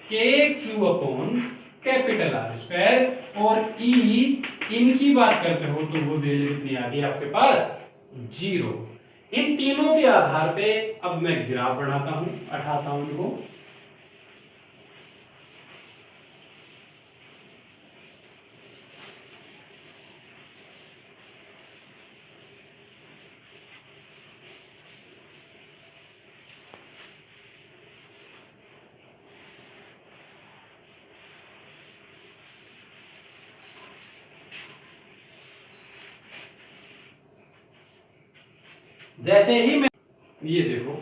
के Q upon capital R square. और ई इन की बात करते हो तो वो वैल्यू कितनी आ गई आपके पास, 0। इन तीनों के आधार पे अब मैं ग्राफ बनाता हूं, उठाता हूं इनको। जैसे ही मैं ये देखो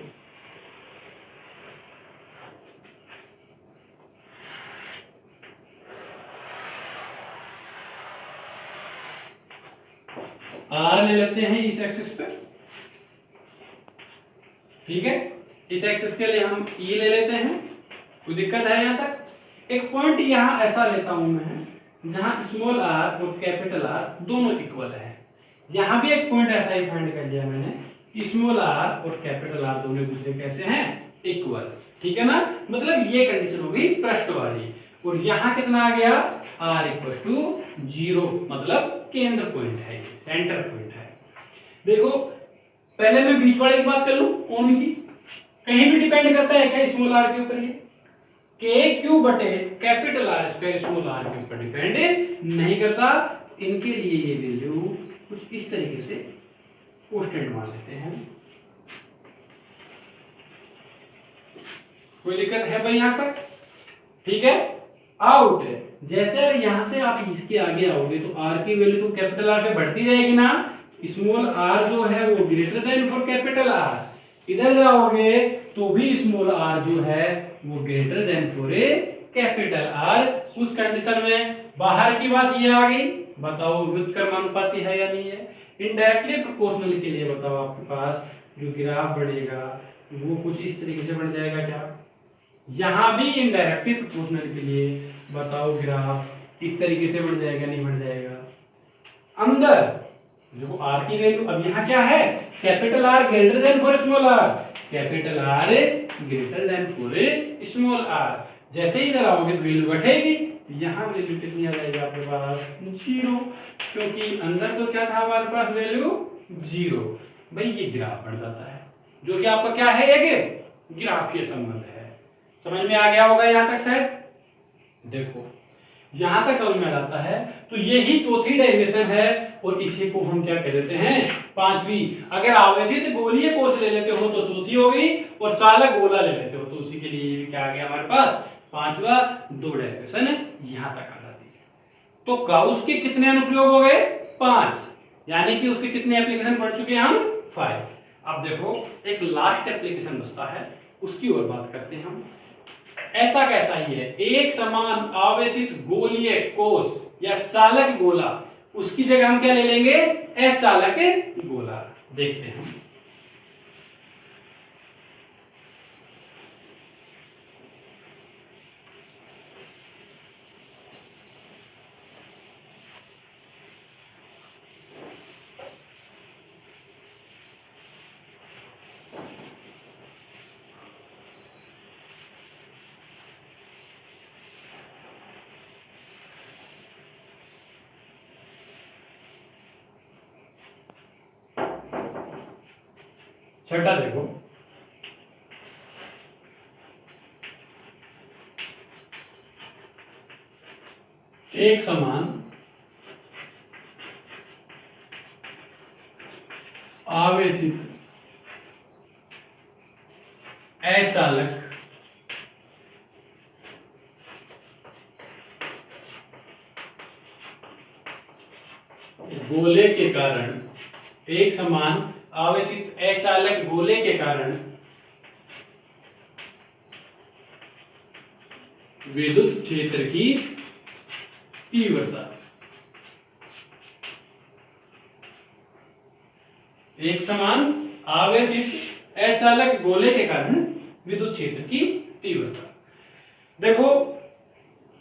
आर ले लेते हैं इस एक्सिस पे, ठीक है। इस एक्सिस के लिए हम ई ले लेते हैं, कोई दिक्कत है यहां तक? एक पॉइंट यहां ऐसा लेता हूं मैं जहां स्मॉल आर और कैपिटल आर दोनों इक्वल है। यहां भी एक पॉइंट ऐसा ही फाइंड कर लिया मैंने कि स्मॉल आर और कैपिटल आर दोनों एक दूसरे कैसे हैं, इक्वल, ठीक है ना। मतलब ये कंडीशन होगी पृष्ठ वाली। और यहां कितना आ गया, r इक्वल टू 0, मतलब केंद्र पॉइंट है, सेंटर पॉइंट है। देखो पहले मैं बीच वाले की बात कर लूं, ऑन की, कहीं भी डिपेंड करता है क्या स्मॉल आर के ऊपर? ये के क्यू बटे capital R square small R के ऊपर डिपेंड नहीं करता। इनके लिए ये वैल्यू कुछ इस तरीके से कांस्टेंट मान लेते हैं। कोई दिक्कत है भाई यहां तक? ठीक है। आउट जैसे अगर यहां से आप इसके आगे आओगे तो आर की वैल्यू तो कैपिटल आर से बढ़ती जाएगी ना। स्मॉल आर जो है वो greater than for capital R. इधर जाओगे तो भी स्मॉल आर जो है वो greater than for a capital R. उस कंडीशन में बाहर की बात ये आ गई, बताओ व्युत्क्रमानुपाती है या नहीं है। इनडायरेक्टली प्रोपोर्शनल के लिए बताओ आपके पास जो ग्राफ बढ़ेगा वो कुछ इस तरीके से बढ़ जाएगा क्या? यहां भी इनडायरेक्टली प्रोपोर्शनल के लिए बताओ ग्राफ इस तरीके से बढ़ जाएगा नहीं बढ़ जाएगा? अंदर देखो आर की वैल्यू अब यहां क्या है, capital R greater than for small R, capital R greater than for small R. जैसे ही इधर आओगे तो वैल्यू घटेगी, यहां वैल्यू कितनी आ जाएगी आपके पास, 0, क्योंकि अंदर तो क्या था हमारे पास वैल्यू 0। भाई ये ग्राफ बन जाता है जो कि आपका क्या है, एक ग्राफ के संबंध है। समझ में आ गया होगा यहां तक शायद? देखो यहां तक समझ में आ जाता है तो यही चौथी डेरिवेशन है और इसी को हम क्या कह देते हैं, पांचवी। अगर आवेशित गोलीय कोश ले लेते हो तो चौथी हो गई, और चालक गोला ले लेते हो तो उसी के लिए क्या आ गया हमारे पास, पांचवा। दो डेरिवेशन यहां तक आ जाती है। तो गाउस के कितने अनुप्रयोग हो गए, 5, यानी कि उसके कितने एप्लीकेशन पढ़ चुके हैं हम, 5। अब देखो एक लास्ट एप्लीकेशन बचता है, उसकी ओर बात करते हैं हम। ऐसा कैसा ही है, एक समान आवेशित गोलीय कोश या चालक गोला, उसकी जगह हम क्या ले लेंगे, अचालक गोला। देखते हैं हम। छठा देखो, एक समान आवेशित अचालक गोले के कारण, एक समान आवेशित अचालक गोले के कारण विद्युत क्षेत्र की तीव्रता, एक समान आवेशित अचालक गोले के कारण विद्युत क्षेत्र की तीव्रता। देखो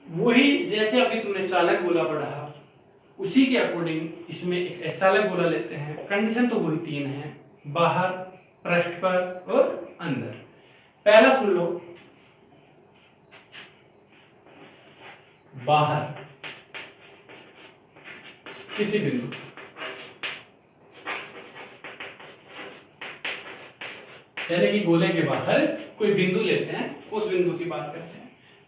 वही जैसे अभी तुमने चालक गोला पढ़ा, उसी के अकॉर्डिंग इसमें एक अचालक गोला लेते हैं। कंडीशन तो वही तीन है, बाहर, पृष्ठ पर और अंदर। पहला सुन लो, बाहर किसी बिंदु, यानी कि गोले के बाहर कोई बिंदु लेते हैं, उस बिंदु की बात करते हैं।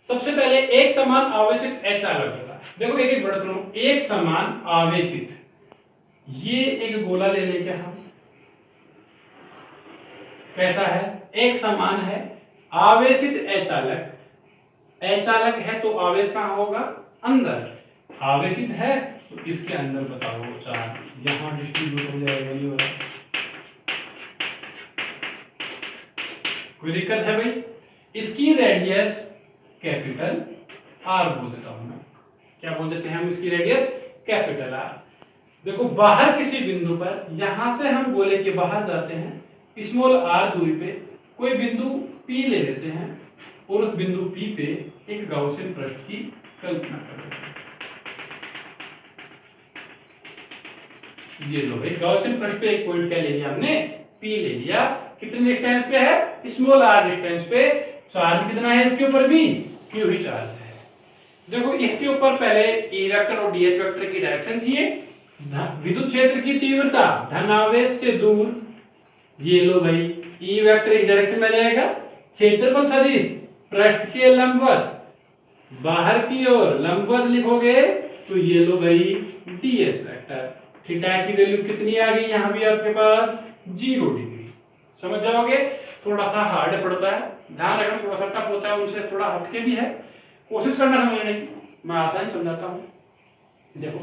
सबसे पहले एक समान आवेशित अचालक गोला। देखो एक एक वर्ड सुनो, एक समान आवेशित, ये एक गोला ले लेंगे हम, कैसा है, एक समान है, आवेशित अचालक, अचालक है तो आवेश कहां होगा, अंदर, आवेशित है तो इसके अंदर बताओ चार्ज यहां डिस्ट्रीब्यूट हो जाएगा, ये वाला। कोई दिक्कत है भाई? इसकी रेडियस कैपिटल आर बोल देता हूं मैं, क्या बोल देते हैं हम इसकी रेडियस, कैपिटल आर। देखो बाहर किसी बिंदु पर, यहां से हम गोले के बाहर जाते हैं, स्मॉल आर दूरी पे कोई बिंदु पी ले लेते हैं और उस बिंदु पी पे एक गाउसियन पृष्ठ की कल्पना कर लेते हैं। ये लो भाई, गाउसियन पृष्ठ पे एक पॉइंट क्या ले लिया हमने, पी ले लिया। कितने डिस्टेंस पे है, स्मॉल आर डिस्टेंस पे। चार्ज कितना है इसके ऊपर भी, क्यू ही चार्ज है। देखो इसके ऊपर पहले ई वेक्टर और डीएस वेक्टर की डायरेक्शन चाहिए। विद्युत क्षेत्र की तीव्रता धनावेश से दूर, ये लो भाई, ई वेक्टर इस डायरेक्शन में जाएगा। क्षेत्रफल सदिश पृष्ठ के लंबवत, बाहर की ओर लंबवत लिखोगे तो ये लो भाई डीएस वेक्टर। थीटा की वैल्यू कितनी आ गई यहाँ भी आपके पास, 0 डिग्री। समझ जाओगे? थोड़ा सा हार्ड पड़ता है, ध्यान रखना, थोड़ा सा टफ होता है, उनसे थोड़ा हटके भी है, कोशिश करना समझने की, मैं आसानी समझाता हूं। देखो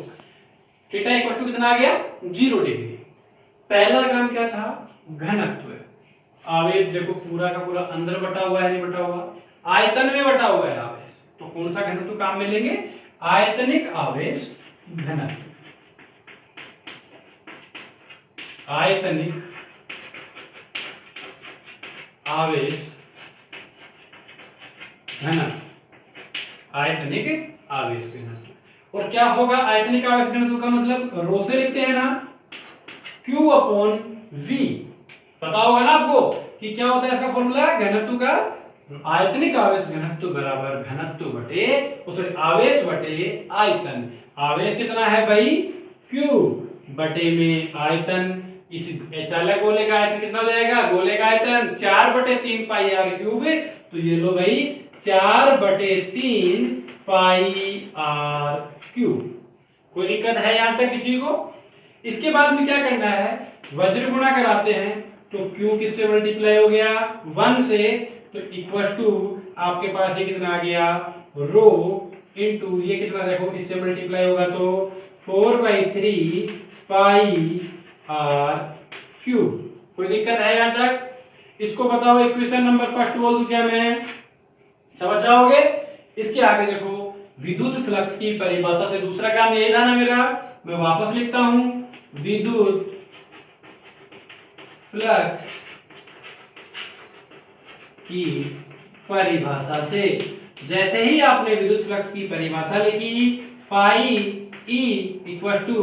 थीटा इक्वल टू कितना आ गया, 0 डिग्री। पहला काम क्या था, घनत्व, आवेश देखो पूरा का पूरा अंदर बटा हुआ है, नहीं बटा हुआ, आयतन में बटा हुआ है आवेश, तो कौन सा घनत्व काम में लेंगे, आयतनिक आवेश घनत्व। आयतनिक आवेश घनत्व, आयतनिक आवेश घनत्व। और क्या होगा आयतनिक आवेश घनत्व का मतलब, रो से लिखते हैं ना, Q अपॉन V। पता होगा ना आपको कि क्या होता है इसका फॉर्मूला, घनत्व का, आयतनिक आवेश घनत्व बराबर घनत्व बटे, सॉरी आवेश बटे आयतन। आवेश कितना है भाई, Q बटे में आयतन। इस अचालक गोले का आयतन कितना हो जाएगा, गोले का आयतन 4/3 पाई आर क्यूब। तो ये लो भाई 4/3 पाई आर क्यूब। कोई दिक्कत है यहां तक किसी को? इसके बाद में क्या करना है, वज्र गुणा कराते हैं, तो Q किससे मल्टीप्लाई हो गया, 1 से, तो इक्वल टू आपके पास ये कितना आ गया, रो इनटू ये कितना, देखो इससे मल्टीप्लाई होगा तो 4/3 पाई आर क्यूब। कोई दिक्कत है यहां तक? इसको बताओ इक्वेशन नंबर फर्स्ट बोल दूं क्या मैं, समझ जाओगे? इसके आगे देखो, विद्युत फ्लक्स की परिभाषा से दूसरा काम यही था ना मेरा, मैं वापस लिखता हूं, विद्युत फ्लक्स की परिभाषा से, जैसे ही आपने विद्युत फ्लक्स की परिभाषा लिखी, पाई ई इक्वल टू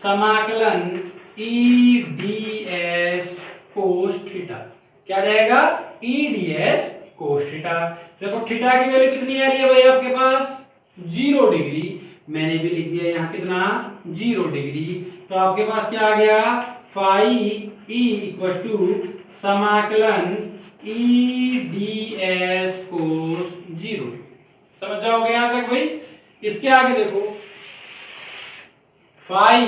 समाकलन ई डी एस कोस थीटा, क्या रहेगा, ई डी एस कोस थीटा। देखो थीटा की वैल्यू कितनी आ रही है भाई आपके पास, 0 डिग्री। मैंने भी लिख दिया यहाँ कितना, 0 डिग्री। तो आपके पास क्या आ गया, फाई ई इक्वल टू समाकलन ई डी एस कोस 0। समझ जाओगे यहां तक भाई? इसके आगे देखो, फाई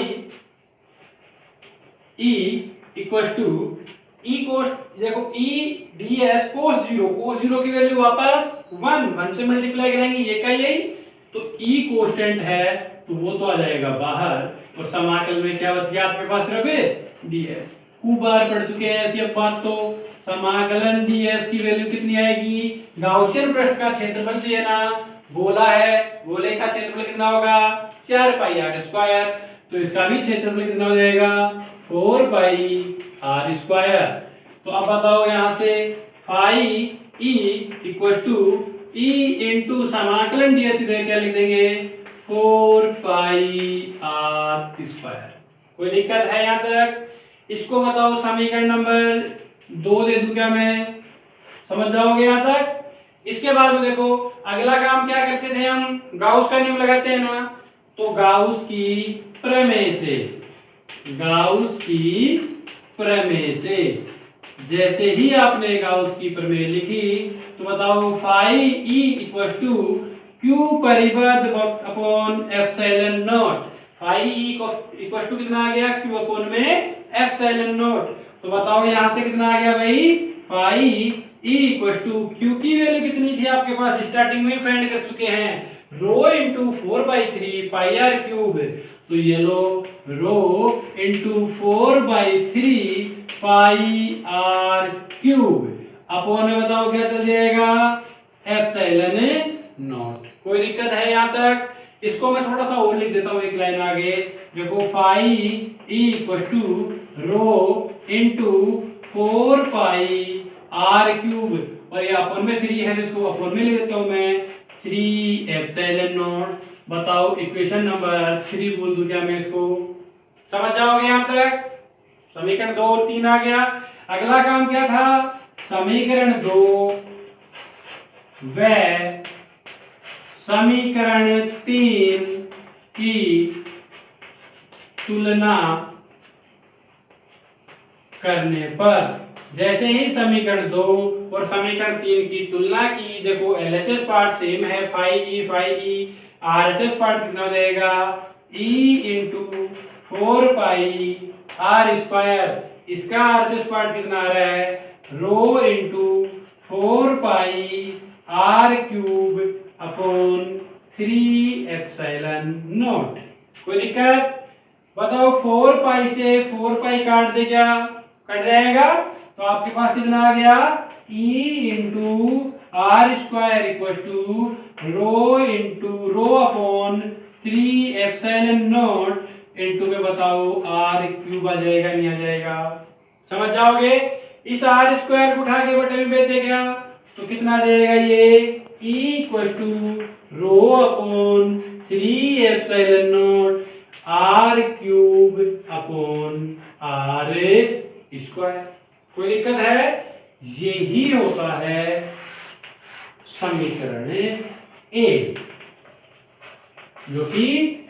ई इक्वल टू ई कोस, देखो ई डी एस कोस 0, कोस 0 की वैल्यू वापस 1 से मल्टीप्लाई करेंगे, ये का यही, तो ई कांस्टेंट है तो वो तो आ जाएगा बाहर, और समाकल में क्या बच गया आपके पास रबे ds। खूब बार पढ़ चुके हैं ऐसी अब बात। तो समाकलन ds की वैल्यू कितनी आएगी, गाउसियन पृष्ठ का क्षेत्रफल चाहिए ना, गोला है, गोले का क्षेत्रफल कितना होगा 4 पाई r स्क्वायर, तो इसका भी क्षेत्रफल कितना हो जाएगा 4 पाई r स्क्वायर। तो अब बताओ यहाँ से phi e equal to e into समाकलन ds की जगह क्या लिख देंगे 4 पाई r स्क्वायर। कोई दिक्कत है यहाँ तक? इसको बताओ समीकरण नंबर 2 दे दूं क्या मैं, समझ जाओगे यहाँ तक? इसके बाद में देखो अगला काम क्या करते थे हम, गाउस का नियम लगाते हैं ना, तो गाउस की प्रमेय से, गाउस की प्रमेय से जैसे ही आपने गाउस की प्रमेय लिखी तो बताओ phi E equal to Q परिबद्ध upon epsilon not. Phi E equal to कितना आ गया क्यू अपॉन में एप्सिलॉन नॉट। तो बताओ यहां से कितना आ गया भाई, phi E equal to Q की वैल्यू कितनी थी आपके पास, स्टार्टिंग में फाइंड कर चुके हैं, rho into 4/3 pi R cube. तो ये लो rho into 4/3 pi R cube upon में बताओ क्या चल जाएगा एप्सिलॉन नॉट। कोई दिक्कत है यहाँ तक? इसको मैं थोड़ा सा और लिख देता हूँ एक लाइन आगे, देखो phi E equal to rho into 4 pi R cube, और ये अपन में 3 है, इसको अपन में ले देता हूँ मैं 3 एप्सिलॉन नॉट। बताओ इक्वेशन नंबर 3 बोल दूं क्या मैं इसको, समझ जाओगे यहाँ तक? समीकरण 2 और 3 आ गया। अगला काम क्या था, समीकरण 2 व समीकरण 3 की तुलना करने पर, जैसे ही समीकरण 2 और समीकरण 3 की तुलना की, देखो एलएचएस पार्ट सेम है, फाई ई, आरएचएस पार्ट कितना हो जाएगा E into 4 pi are square, इसका आरएचएस पार्ट कितना आ रहा है rho into 4 pi R cube upon 3 epsilon not. कोई दिक्कत? बताओ 4 पाई से 4 पाई काट दे, क्या कट जाएगा, तो आपके पास कितना आ गया E into R square equal to rho upon 3 epsilon naught into में बताओ आर क्यूब आ जाएगा, नहीं आ जाएगा, समझ जाओगे? इस आर स्क्वायर को उठा के बटे में भेज दे क्या, तो कितना आ जाएगा ये E equal to rho upon 3 epsilon not R cube upon R square. कोई दिक्कत है? यही होता है समीकरण ए, जो कि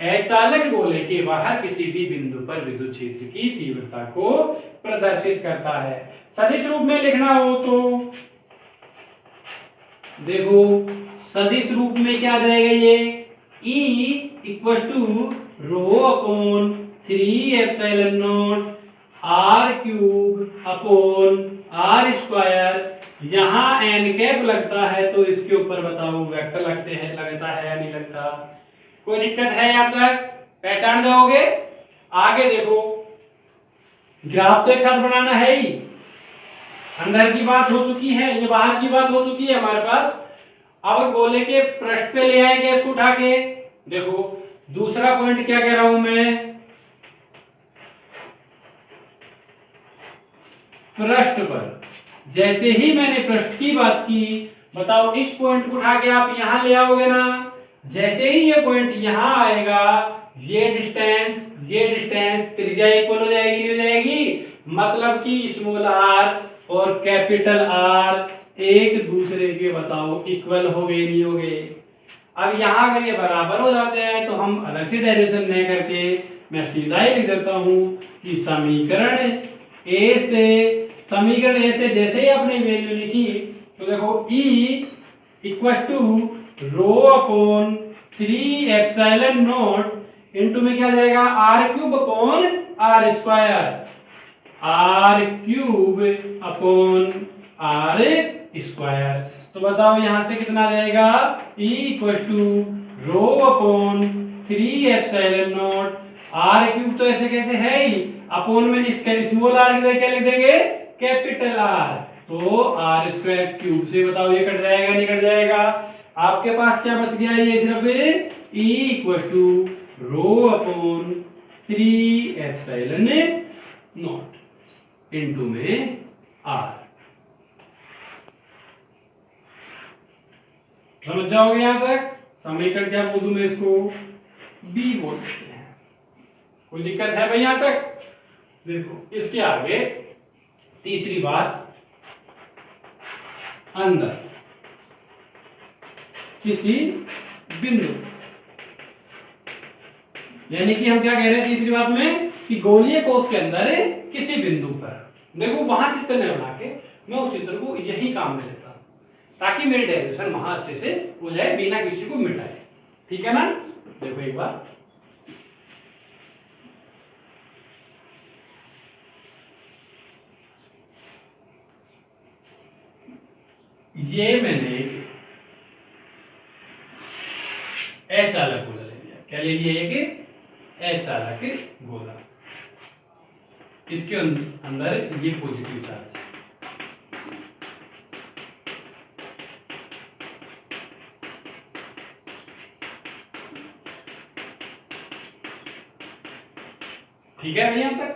अचालक गोले के बाहर किसी भी बिंदु पर विद्युत क्षेत्र की तीव्रता को प्रदर्शित करता है। सदिश रूप में लिखना हो तो देखो सदिश रूप में क्या आ जाएगा, ये E equal to rho upon 3 epsilon not R cube upon R square. यहाँ एन कैप लगता है तो इसके ऊपर बताओ वेक्टर लगते हैं, लगता है या नहीं लगता? कोई दिक्कत है यहाँ तक? पहचान जाओगे? आगे देखो ग्राफ तो एक साथ बनाना है ही, अंदर की बात हो चुकी है, ये बाहर की बात हो चुकी है हमारे पास। अब गोले के पृष्ठ पे ले आएंगे इसको उठा के। देखो दूसरा पॉइंट क्या कह रहा हूं मैं, पृष्ठ पर जैसे ही मैंने पृष्ठ की बात की, बताओ इस पॉइंट को उठा के आप यहां ले आओगे ना, जैसे ही ये पॉइंट यहां आएगा ये डिस्टेंस त्रिज्या इक्वल हो जाएगी, नहीं हो जाएगी? मतलब कि स्मॉल आर और कैपिटल आर एक दूसरे के बताओ इक्वल हो गए, नहीं हो गए? अब यहाँ अगर ये बराबर हो जाते हैं तो हम अलग से डेरिवेशन नहीं करके मैं सीधा ही लिख देता हूं कि समीकरण ए से जैसे ही आपने वैल्यू लिखी तो देखो E equal to rho upon 3 epsilon naught into में क्या जाएगा R cube upon R square, R cube upon R square. तो बताओ यहां से कितना आ जाएगा E equal to rho upon 3 R cube तो ऐसे कैसे है ही, अपोन में इसका स्मॉल आर की जगह क्या लिख देंगे कैपिटल आर, तो आर स्क्वायर क्यूब से बताओ ये कट जाएगा नहीं कट जाएगा। आपके पास क्या बच गया, ये सिर्फ E equal to rho upon 3 epsilon naught into में आर। समझ जाओगे यहां तक। समीकरण क्या बोल दूं मैं इसको, बी बोल देते हैं। कोई दिक्कत है भाई यहां तक। देखो इसके आगे तीसरी बात, अंदर किसी बिंदु, यानी कि हम क्या कह रहे हैं तीसरी बात में कि गोलीय कोश के अंदर किसी बिंदु पर, देखो वहां चित्र न बना के मैं उस चित्र को यही काम में लेता हूं ताकि मेरी डेरिवेशन वहां अच्छे से हो जाए बिना किसी को मिटाए, ठीक है ना। देखो एक बार, ये मैंने एच चालक गोला ले लिया, क्या ले लिया, एक एच चालक गोला, इसके अंदर ये पॉजिटिव चार्ज, ठीक है यहां तक।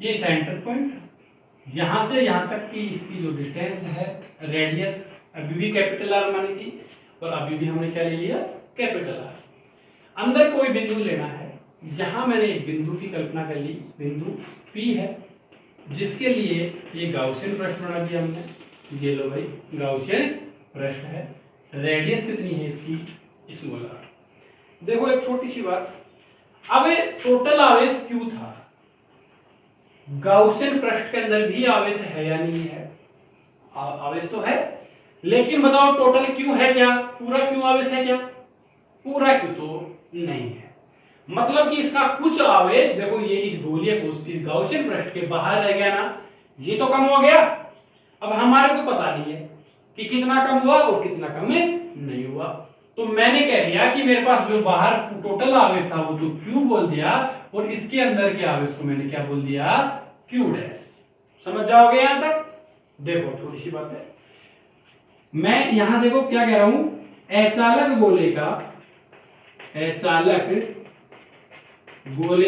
ये सेंटर पॉइंट, यहां से यहां तक की इसकी जो डिस्टेंस है रेडियस अभी भी कैपिटल आर मानी थी और अभी भी हमने क्या ले लिया कैपिटल आर। अंदर कोई बिंदु लेना है, यहां मैंने एक बिंदु की कल्पना कर ली, बिंदु P है जिसके लिए ये गाउसियन प्रश्न बना दिया हमने, ये लो भाई गाउसियन प्रश्न है, रेडियस कितनी है इसकी स्मॉल आर। देखो एक छोटी सी बात, अब टोटल आवेश Q था, गाउसियन पृष्ठ के अंदर भी आवेश है या नहीं है, आवेश तो है, लेकिन बताओ टोटल Q है क्या, पूरा Q आवेश है क्या, पूरा Q तो नहीं है। मतलब कि इसका कुछ आवेश देखो ये इस गोलीय कोश इस गाउसियन पृष्ठ के बाहर रह गया ना, ये तो कम हो गया। अब हमारे को पता नहीं है कि कितना कम हुआ और कितना कम नहीं हुआ, तो मैंने कह दिया कि मेरे पास जो बाहर टोटल आवेश था वो तो Q बोल दिया और इसके अंदर के आवेश को मैंने क्या बोल दिया Q डैश। समझ जाओगे यहां तक। देखो थोड़ी सी बात है, मैं यहां देखो क्या कह रहा हूं, अचालक गोले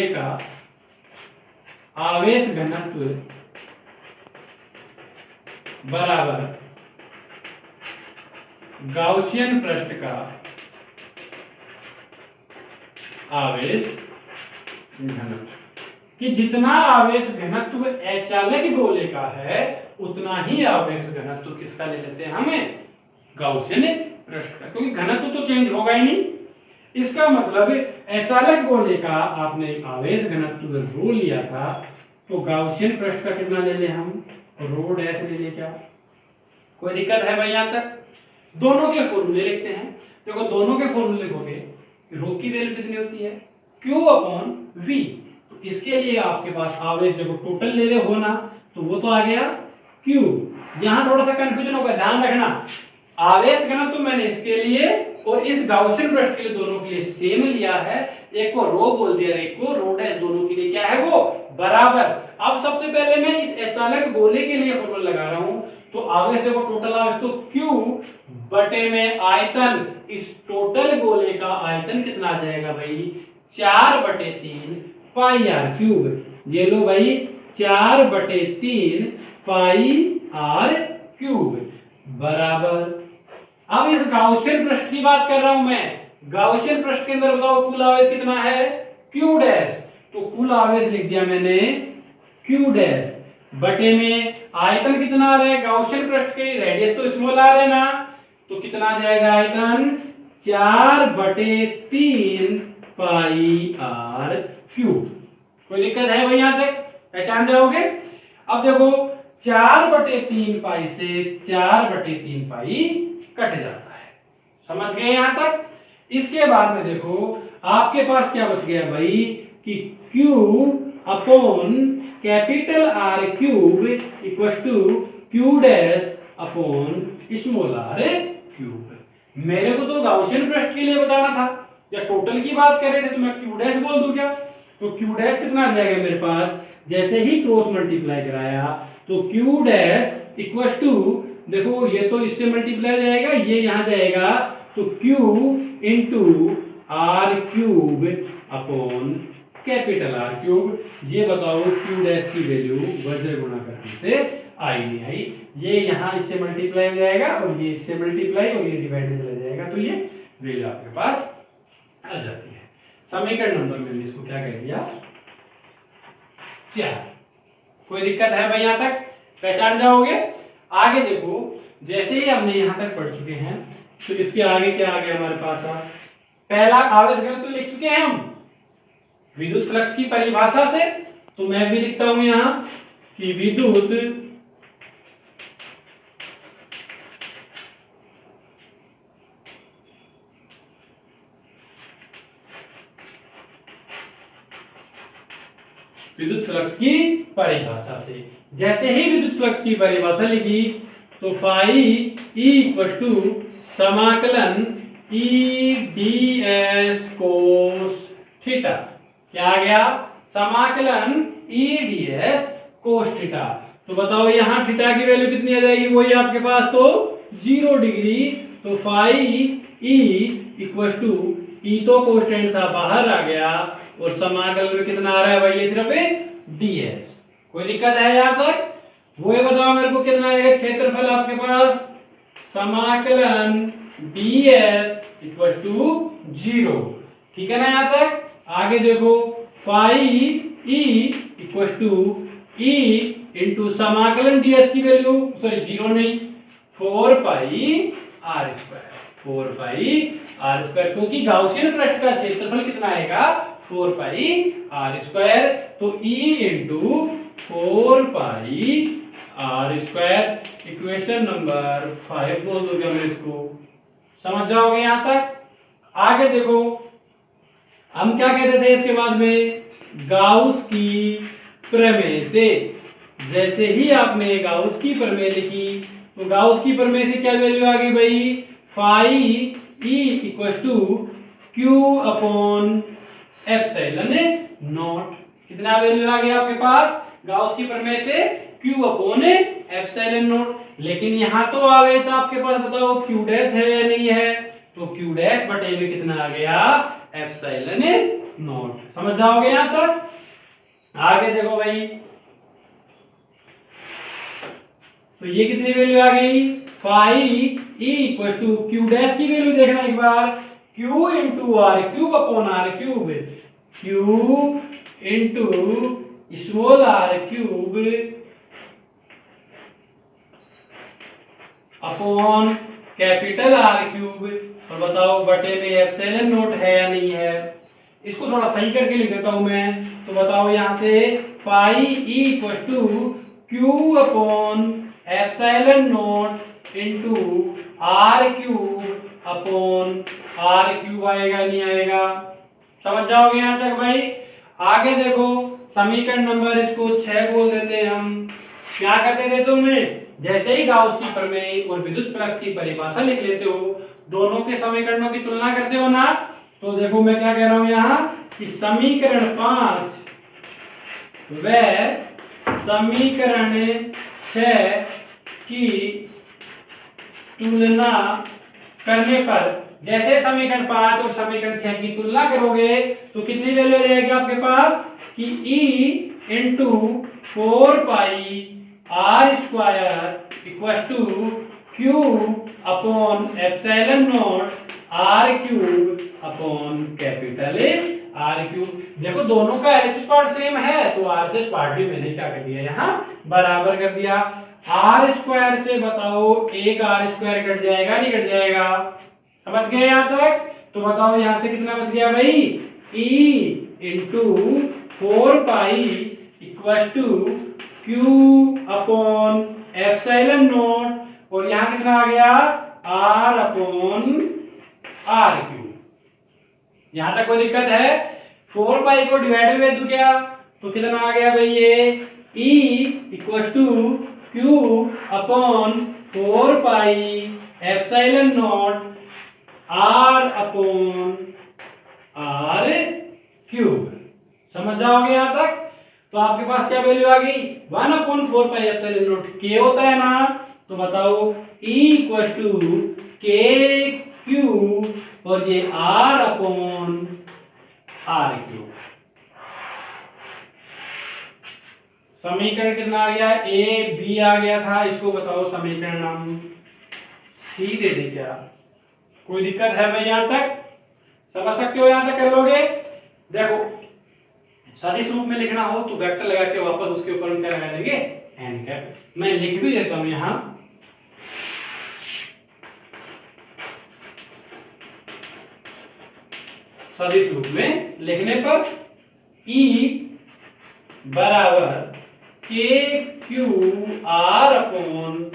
का आवेश घनत्व बराबर गाउसियन पृष्ठ का आवेश घनत्व, कि जितना आवेश घनत्व अचालक गोले का है उतना ही आवेश घनत्व किसका ले लेते हैं हमें गाउसियन पृष्ठ का, क्योंकि घनत्व तो चेंज होगा ही नहीं। इसका मतलब अचालक गोले का आपने आवेश घनत्व रो लिया था, तो गाउसियन पृष्ठ का कितना ले ले हम, रो डैश ले ले क्या। कोई दिक्कत है भाई यहां तक। दोनों के फॉर्मूले लिखते हैं। देखो दोनों के फॉर्मूले लिखोगे, रो की वैल्यू कितनी होती है Q अपॉन V, तो इसके लिए आपके पास आवेश देखो टोटल ले रहे हो ना, तो वो तो आ गया Q। यहां थोड़ा सा कंफ्यूजन होगा, ध्यान रखना, आवेश घनत्व तो मैंने इसके लिए और इस गाउसियन पृष्ठ के लिए दोनों के लिए सेम लिया है, एक को रो बोल दिया एक को रो डैश, दोनों के लिए क्या है वो बराबर। अब सबसे पहले मैं इस अचालक गोले के लिए फॉर्मूला लगा रहा हूं, तो आवेश देखो टोटल आवेश तो Q बटे में आयतन, इस टोटल गोले का आयतन कितना आ जाएगा भाई 4/3 पाई आर क्यूब। ये लो भाई 4/3 पाई आर क्यूब बराबर। अब इस गाउसियन पृष्ठ की बात कर रहा हूं मैं, गाउसियन पृष्ठ के अंदर बताओ कुल आवेश कितना है Q डैश, तो कुल आवेश लिख दिया मैंने Q डैश बटे में आयतन कितना आ रहा है गाउसियन पृष्ठ के, रेडियस तो स्मॉल आ रहा है ना, तो कितना आ जाएगा आयतन 4/3 पाई आर क्यूब। कोई दिक्कत है भाई यहां तक, पहचान जाओगे। अब देखो 4/3 पाई से 4/3 पाई कट जाता है, समझ गए यहां तक। इसके बाद में देखो आपके पास क्या बच गया भाई कि Q upon capital R cube equal to Q dash upon small r cube. मेरे को तो गाउसियन पृष्ठ के लिए बताना था, या टोटल की बात कर रहे थे तो मैं क्यू डैश बोल दूं क्या? तो क्यू डैश कितना आ जाएगा मेरे पास, जैसे ही क्रॉस मल्टीप्लाई कराया तो क्यू डैश इक्वल टू, देखो ये तो इससे मल्टीप्लाई जाएगा, ये यहां जाएगा, तो Q into R cube upon capital R cube. ये बताओ क्यू डैश की वैल्यू वज्र गुणा करने से आई नहीं आई? ये यहां इससे मल्टीप्लाई हो जाएगा और ये इससे मल्टीप्लाई और ये डिवाइड में चला जाएगा, तो ये वैल्यू आपके पास आ जाती है। समीकरण नंबर मैंने इसको क्या कह दिया, 4। कोई दिक्कत है भाई? यहां तक पहचान जाओगे? आगे देखो, जैसे ही हमने यहां तक पढ़ चुके हैं तो इसके आगे क्या आ गया हमारे पास? पहला आवेश घनत्व तो लिख चुके हैं हम विद्युत फ्लक्स की परिभाषा से, तो मैं भी लिखता हूं यहां कि विद्युत फ्लक्स की परिभाषा से। जैसे ही विद्युत फ्लक्स की परिभाषा लिखी तो फाई ई इक्वल टू समाकलन ई डी एस कोस थीटा। क्या आ गया? समाकलन ई डी एस कोस थीटा। तो बताओ यहां थीटा की वैल्यू कितनी आ जाएगी? वही आपके पास तो 0 डिग्री। तो फाई ई इक्वल टू, ई तो कांस्टेंट था बाहर आ गया, और समाकलन में कितना आ रहा है भाई? ये सिर्फ ds। कोई दिक्कत है यहां तक? वो ये बताओ मेरे को कितना आएगा क्षेत्रफल आपके पास? समाकलन ds इक्वल टू 0। ठीक है ना यहां तक? आगे देखो, phi E equal to E into समाकलन ds की वैल्यू, सॉरी 0 नहीं, 4 pi are square. 4 pi are square, क्योंकि गाउसियन पृष्ठ का क्षेत्रफल कितना आएगा? 4 पाई आर स्क्वायर। तो E into 4 pi are square equation number 5 बोल दोगे हम इसको। समझ जाओगे यहां तक? आगे देखो, हम क्या कहते थे इसके बाद में? गाउस की प्रमेय से। जैसे ही आपने गाउस की प्रमेय लिखी तो गाउस की प्रमेय से क्या वैल्यू आ गई भाई? Phi E equal to Q upon epsilon naught. कितना वैल्यू आ गया आपके पास गाउस की प्रमेय से? Q अपॉन एप्सिलॉन नॉट। लेकिन यहां तो आवेश आपके पास बताओ Q डैश है या नहीं है? तो Q डैश बटे में कितना आ गया? Epsilon not. समझ जाओगे यहां तक? आगे देखो भाई, तो ये कितनी वैल्यू आ गई? Phi E equal to Q dash की वैल्यू देखना एक बार, Q into R cube upon R cube, Q into small R cube upon capital R cube, और बताओ बटे में एप्सिलॉन नॉट है या नहीं है? इसको थोड़ा सही करके लिख देता हूं मैं। तो बताओ यहां से phi E equal to Q upon epsilon naught into R cube upon R cube आएगा नहीं आएगा? समझ जाओगे यहां तक भाई? आगे देखो, समीकरण नंबर इसको 6 बोल देते हैं हम। क्या करते थे तुमने? जैसे ही गाउस की प्रमेय और विद्युत फ्लक्स की परिभाषा लिख लेते हो, दोनों के समीकरणों की तुलना करते हो ना, तो देखो मैं क्या कह रहा हूं यहां कि समीकरण 5 व समीकरण 6 की तुलना करने पर, जैसे समीकरण 5 और समीकरण 6 की तुलना करोगे तो कितनी वैल्यू आ जाएगी आपके पास कि E into 4 pi are square equal to Q upon epsilon not R cube upon capital R cube. देखो दोनों का एलएचएस पार्ट सेम है, तो आरएचएस पार्ट भी मैंने क्या कर दिया यहाँ बराबर कर दिया। आर स्क्वायर से बताओ एक आर स्क्वायर कट जाएगा नहीं कट जाएगा? समझ गए यहां तक? तो बताओ यहां से कितना बच गया भाई? E into 4 pi equal to Q upon epsilon naught, और यहां कितना आ गया? R upon R cube. यहां तक कोई दिक्कत है? 4 पाई को डिवाइड में दूं क्या? तो कितना आ गया भाई? ये E equal to Q upon 4 pi epsilon not R upon R cube. समझ जाओगे यहां तक? तो आपके पास क्या वैल्यू आ गई? 1/4πε0 के होता है ना, तो बताओ E इक्वल टू के क्यूब और ये R अपॉन R क्यूब। समीकरण कितना आ गया? ए बी आ गया था, इसको बताओ समीकरण हम सी दे दें क्या? कोई दिक्कत है भाई? यहां तक समझ सकते हो? यहां तक कर लोगे? देखो सदिश रूप में लिखना हो तो वेक्टर लगा के वापस उसके ऊपर हम क्या लगा देंगे? N cap. मैं लिख भी देता हूं यहां, सदिश रूप में लिखने पर E बराबर के Q R upon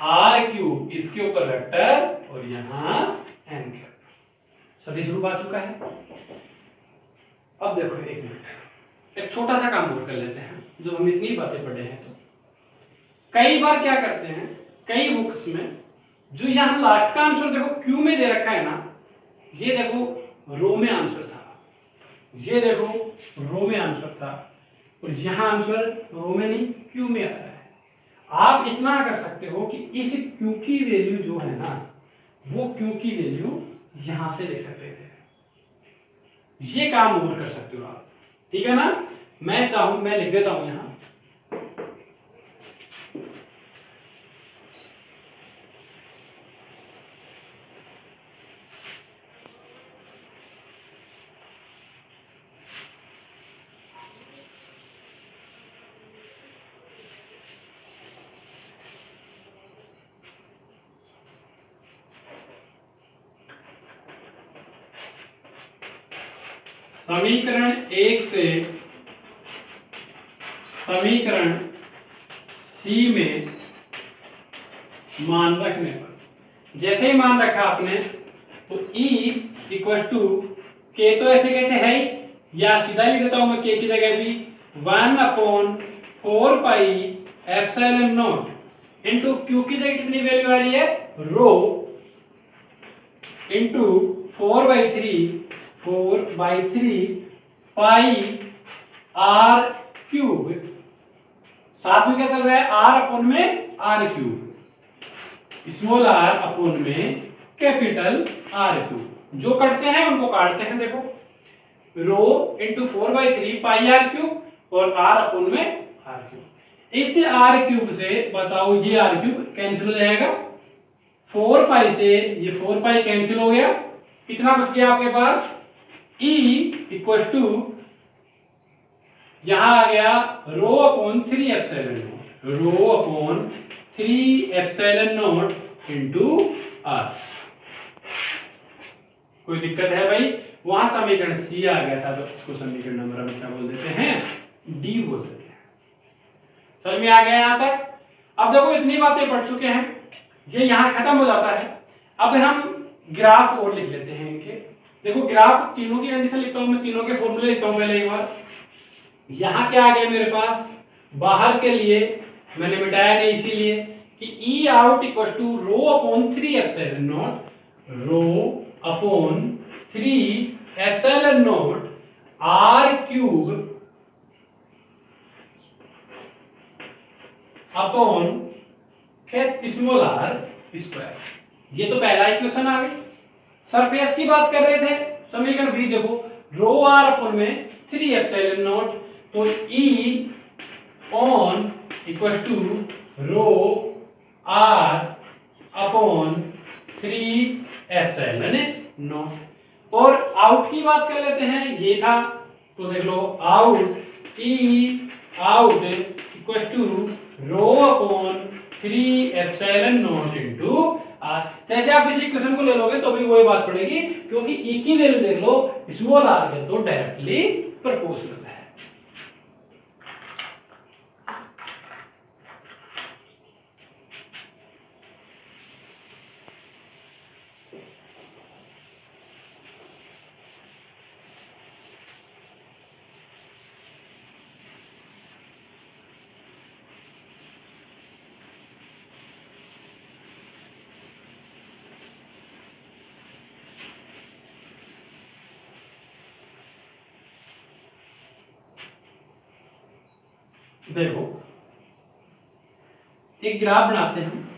R cube, इसके ऊपर वेक्टर और यहां एन कैप। सदिश रूप आ चुका है। अब देखो एक मिनट, एक छोटा सा काम और कर लेते हैं। जब हम इतनी बातें पढ़े हैं तो कई बार क्या करते हैं, कई बुक्स में जो यहां लास्ट का आंसर देखो क्यू में दे रखा है ना, ये देखो रो में आंसर था, ये देखो रो में आंसर था, और यहां आंसर रो में नहीं क्यू में आ रहा है। आप इतना कर सकते हो कि इस क्यू की वैल्यू जो है ना, वो क्यू की वैल्यू यहां से लिख सकते थे। ये काम और कर सकते हो आप, ठीक है ना? मैं चाहूं, मैं लिख देता हूं यहां, समीकरण 1 से समीकरण सी में मान रखने पर, जैसे ही मान रखा आपने तो E इक्वल टू के, तो ऐसे कैसे है, या सीधा लिख देता हूं मैं के की जगह भी 1/4πε0 इंटू क्यू की जगह कितनी वैल्यू आ रही है? Rho into 4/3 pi R cube, साथ में क्या चल रहा है? आर अपॉन में R cube, small R upon में कैपिटल आर क्यूब। जो करते हैं उनको काटते हैं। देखो rho into 4/3 pi R cube और आर अपॉन में आर क्यूब। इस आर क्यूब से बताओ ये आर क्यूब कैंसिल हो जाएगा, 4 पाई से ये 4 पाई कैंसिल हो गया, कितना बच गया आपके पास? E इक्वल टू यहां आ गया rho upon 3 epsilon not, rho upon 3 epsilon naught into R. कोई दिक्कत है भाई? वहां समीकरण सी आ गया था, तो इसको समीकरण नंबर हम क्या बोल देते हैं? डी बोल देते हैं। समझ में आ गया यहां तक? अब देखो इतनी बातें पढ़ चुके हैं, ये यहां खत्म हो जाता है। अब हम ग्राफ और लिख लेते हैं इनके। देखो ग्राफ तीनों की कंडीशन लिखता हूं मैं, तीनों के फॉर्मूले लिखता हूं पहले एक बार। यहां क्या आ गया मेरे पास? बाहर के लिए मैंने मिटाया नहीं, इसीलिए कि E out equal to rho upon 3 epsilon not, rho upon 3 epsilon not R cube upon small R square. ये तो पहला इक्वेशन आ गया। सरफेस की बात कर रहे थे, समीकरण भी देखो रो आर अपॉन में 3 एप्सिलॉन नॉट, तो E on equal to rho R upon 3 epsilon naught. और आउट की बात कर लेते हैं, ये था तो देख लो out, E out equal to rho upon 3 epsilon naught into R. जैसे आप इस इक्वेशन को ले लोगे तो भी वही बात पड़ेगी, क्योंकि E की वैल्यू देख लो स्मॉल आर के तो डायरेक्टली प्रोपोर्शनल है। देखो एक ग्राफ बनाते हैं,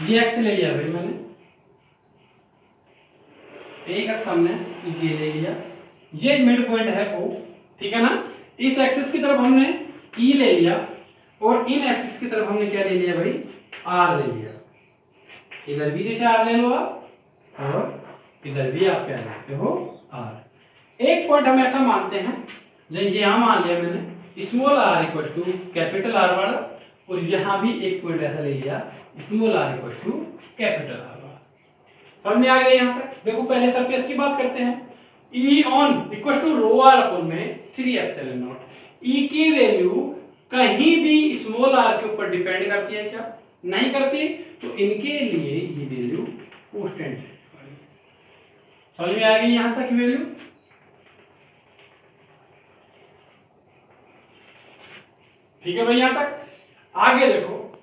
ये एक्स ले लिया भाई मैंने, एक एक्स हमने ये ले लिया, ये मिड पॉइंट है O, ठीक है ना। इस एक्सिस की तरफ हमने E ले लिया और इन एक्सिस की तरफ हमने क्या ले लिया भाई, R ले लिया। इधर भी जैसे R ले लो आप और इधर भी आप क्या लेते हो R। एक पॉइंट हम ऐसा मानते हैं, जैसे यहां मान लिया मैंने small r equal to capital R वाला, और यहां भी एक पॉइंट ऐसा ले लिया small r equal to capital R वाला। समझ में आ गया यहां तक। देखो पहले सरफेस की बात करते हैं, E on equal to rho r upon में 3 एप्सिलॉन नॉट। E की वैल्यू कहीं भी स्मॉल r के ऊपर डिपेंड करती है क्या, नहीं करती, तो इनके लिए ये वैल्यू कांस्टेंट है। समझ में आ गई यहां तक वैल्यू। ठीक है भाई यहां तक। आगे देखो,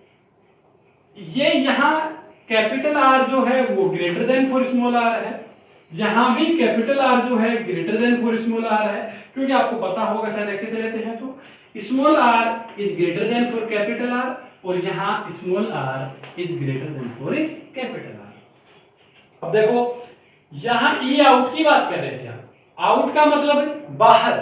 ये यहां कैपिटल R जो है वो greater than for small r है, यहां भी कैपिटल R जो है greater than for small r है, क्योंकि आपको पता होगा शायद ऐसे से लेते हैं तो small r is greater than for capital R, और यहां small r is greater than for capital R। अब देखो यहां E आउट की बात कर रहे थे आप, आउट का मतलब बाहर,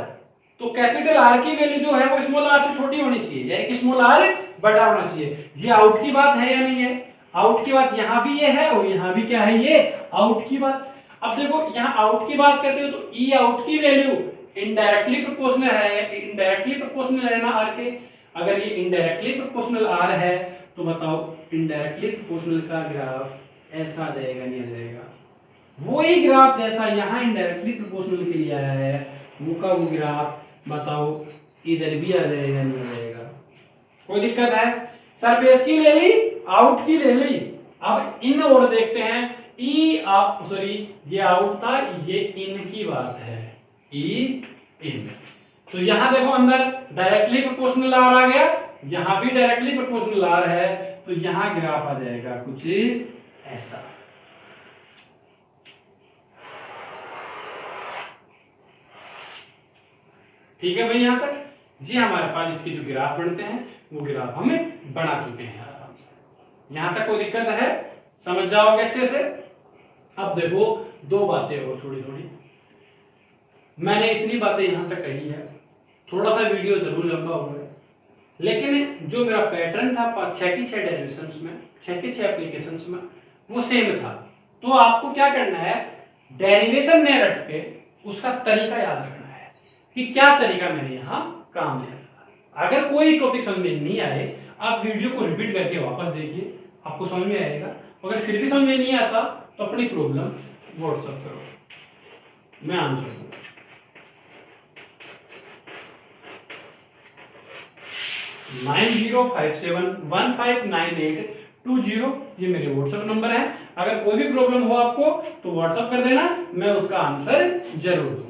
तो कैपिटल R की वैल्यू जो है वो स्मॉल r से छोटी होनी चाहिए, यानी कि स्मॉल r बड़ा होना चाहिए। ये आउट की बात है या नहीं है, आउट की बात यहां भी ये है और यहां भी क्या है, ये आउट की बात। अब देखो यहां आउट की बात करते हो तो E आउट की वैल्यू इनडायरेक्टली प्रोपोर्शनल है, इनडायरेक्टली प्रोपोर्शनल है ना R के। अगर ये इनडायरेक्टली प्रोपोर्शनल R है तो बताओ इनडायरेक्टली प्रोपोर्शनल का ग्राफ ऐसा आ जाएगा नहीं आ जाएगा, वही ग्राफ जैसा यहां इनडायरेक्टली प्रोपोर्शनल के लिए आया है वो का वो ग्राफ बताओ इधर भी आ जाएगा नहीं आ जाएगा। कोई दिक्कत है, सरफेस की ले ली, आउट की ले ली। अब इन और देखते हैं, ई सॉरी ये आउट था, ये इन की बात है, ई इन। तो यहां देखो अंदर डायरेक्टली प्रोपोर्शनल R आ गया, यहां भी डायरेक्टली प्रोपोर्शनल R है, तो यहां ग्राफ आ जाएगा कुछ ऐसा। ठीक है भाई यहां तक। जी हमारे पास इसके जो ग्राफ बनते हैं वो ग्राफ हमें बना चुके हैं आराम से। यहां तक कोई दिक्कत है, समझ जाओगे अच्छे से। अब देखो दो बातें और थोड़ी थोड़ी, मैंने इतनी बातें यहां तक कही है, थोड़ा सा वीडियो जरूर लंबा हुआ है, लेकिन जो मेरा पैटर्न था 6 की 6 डेरिवेशंस में, 6 के 6 एप्लीकेशंस में वो सेम था। तो आपको क्या करना है, डेरिवेशन नहीं रट के उसका तरीका याद रखना है कि क्या तरीका मैंने यहाँ काम लिया। अगर कोई टॉपिक समझ में नहीं आए आप वीडियो को रिपीट करके वापस देखिए, आपको समझ में आएगा। अगर फिर भी समझ में नहीं आता तो अपनी प्रॉब्लम व्हाट्सएप करो, मैं आंसर दूंगा। 9057159820 ये मेरे व्हाट्सएप नंबर है। अगर कोई भी प्रॉब्लम हो आपको तो व्हाट्सएप कर देना, मैं उसका आंसर जरूर दूंगा।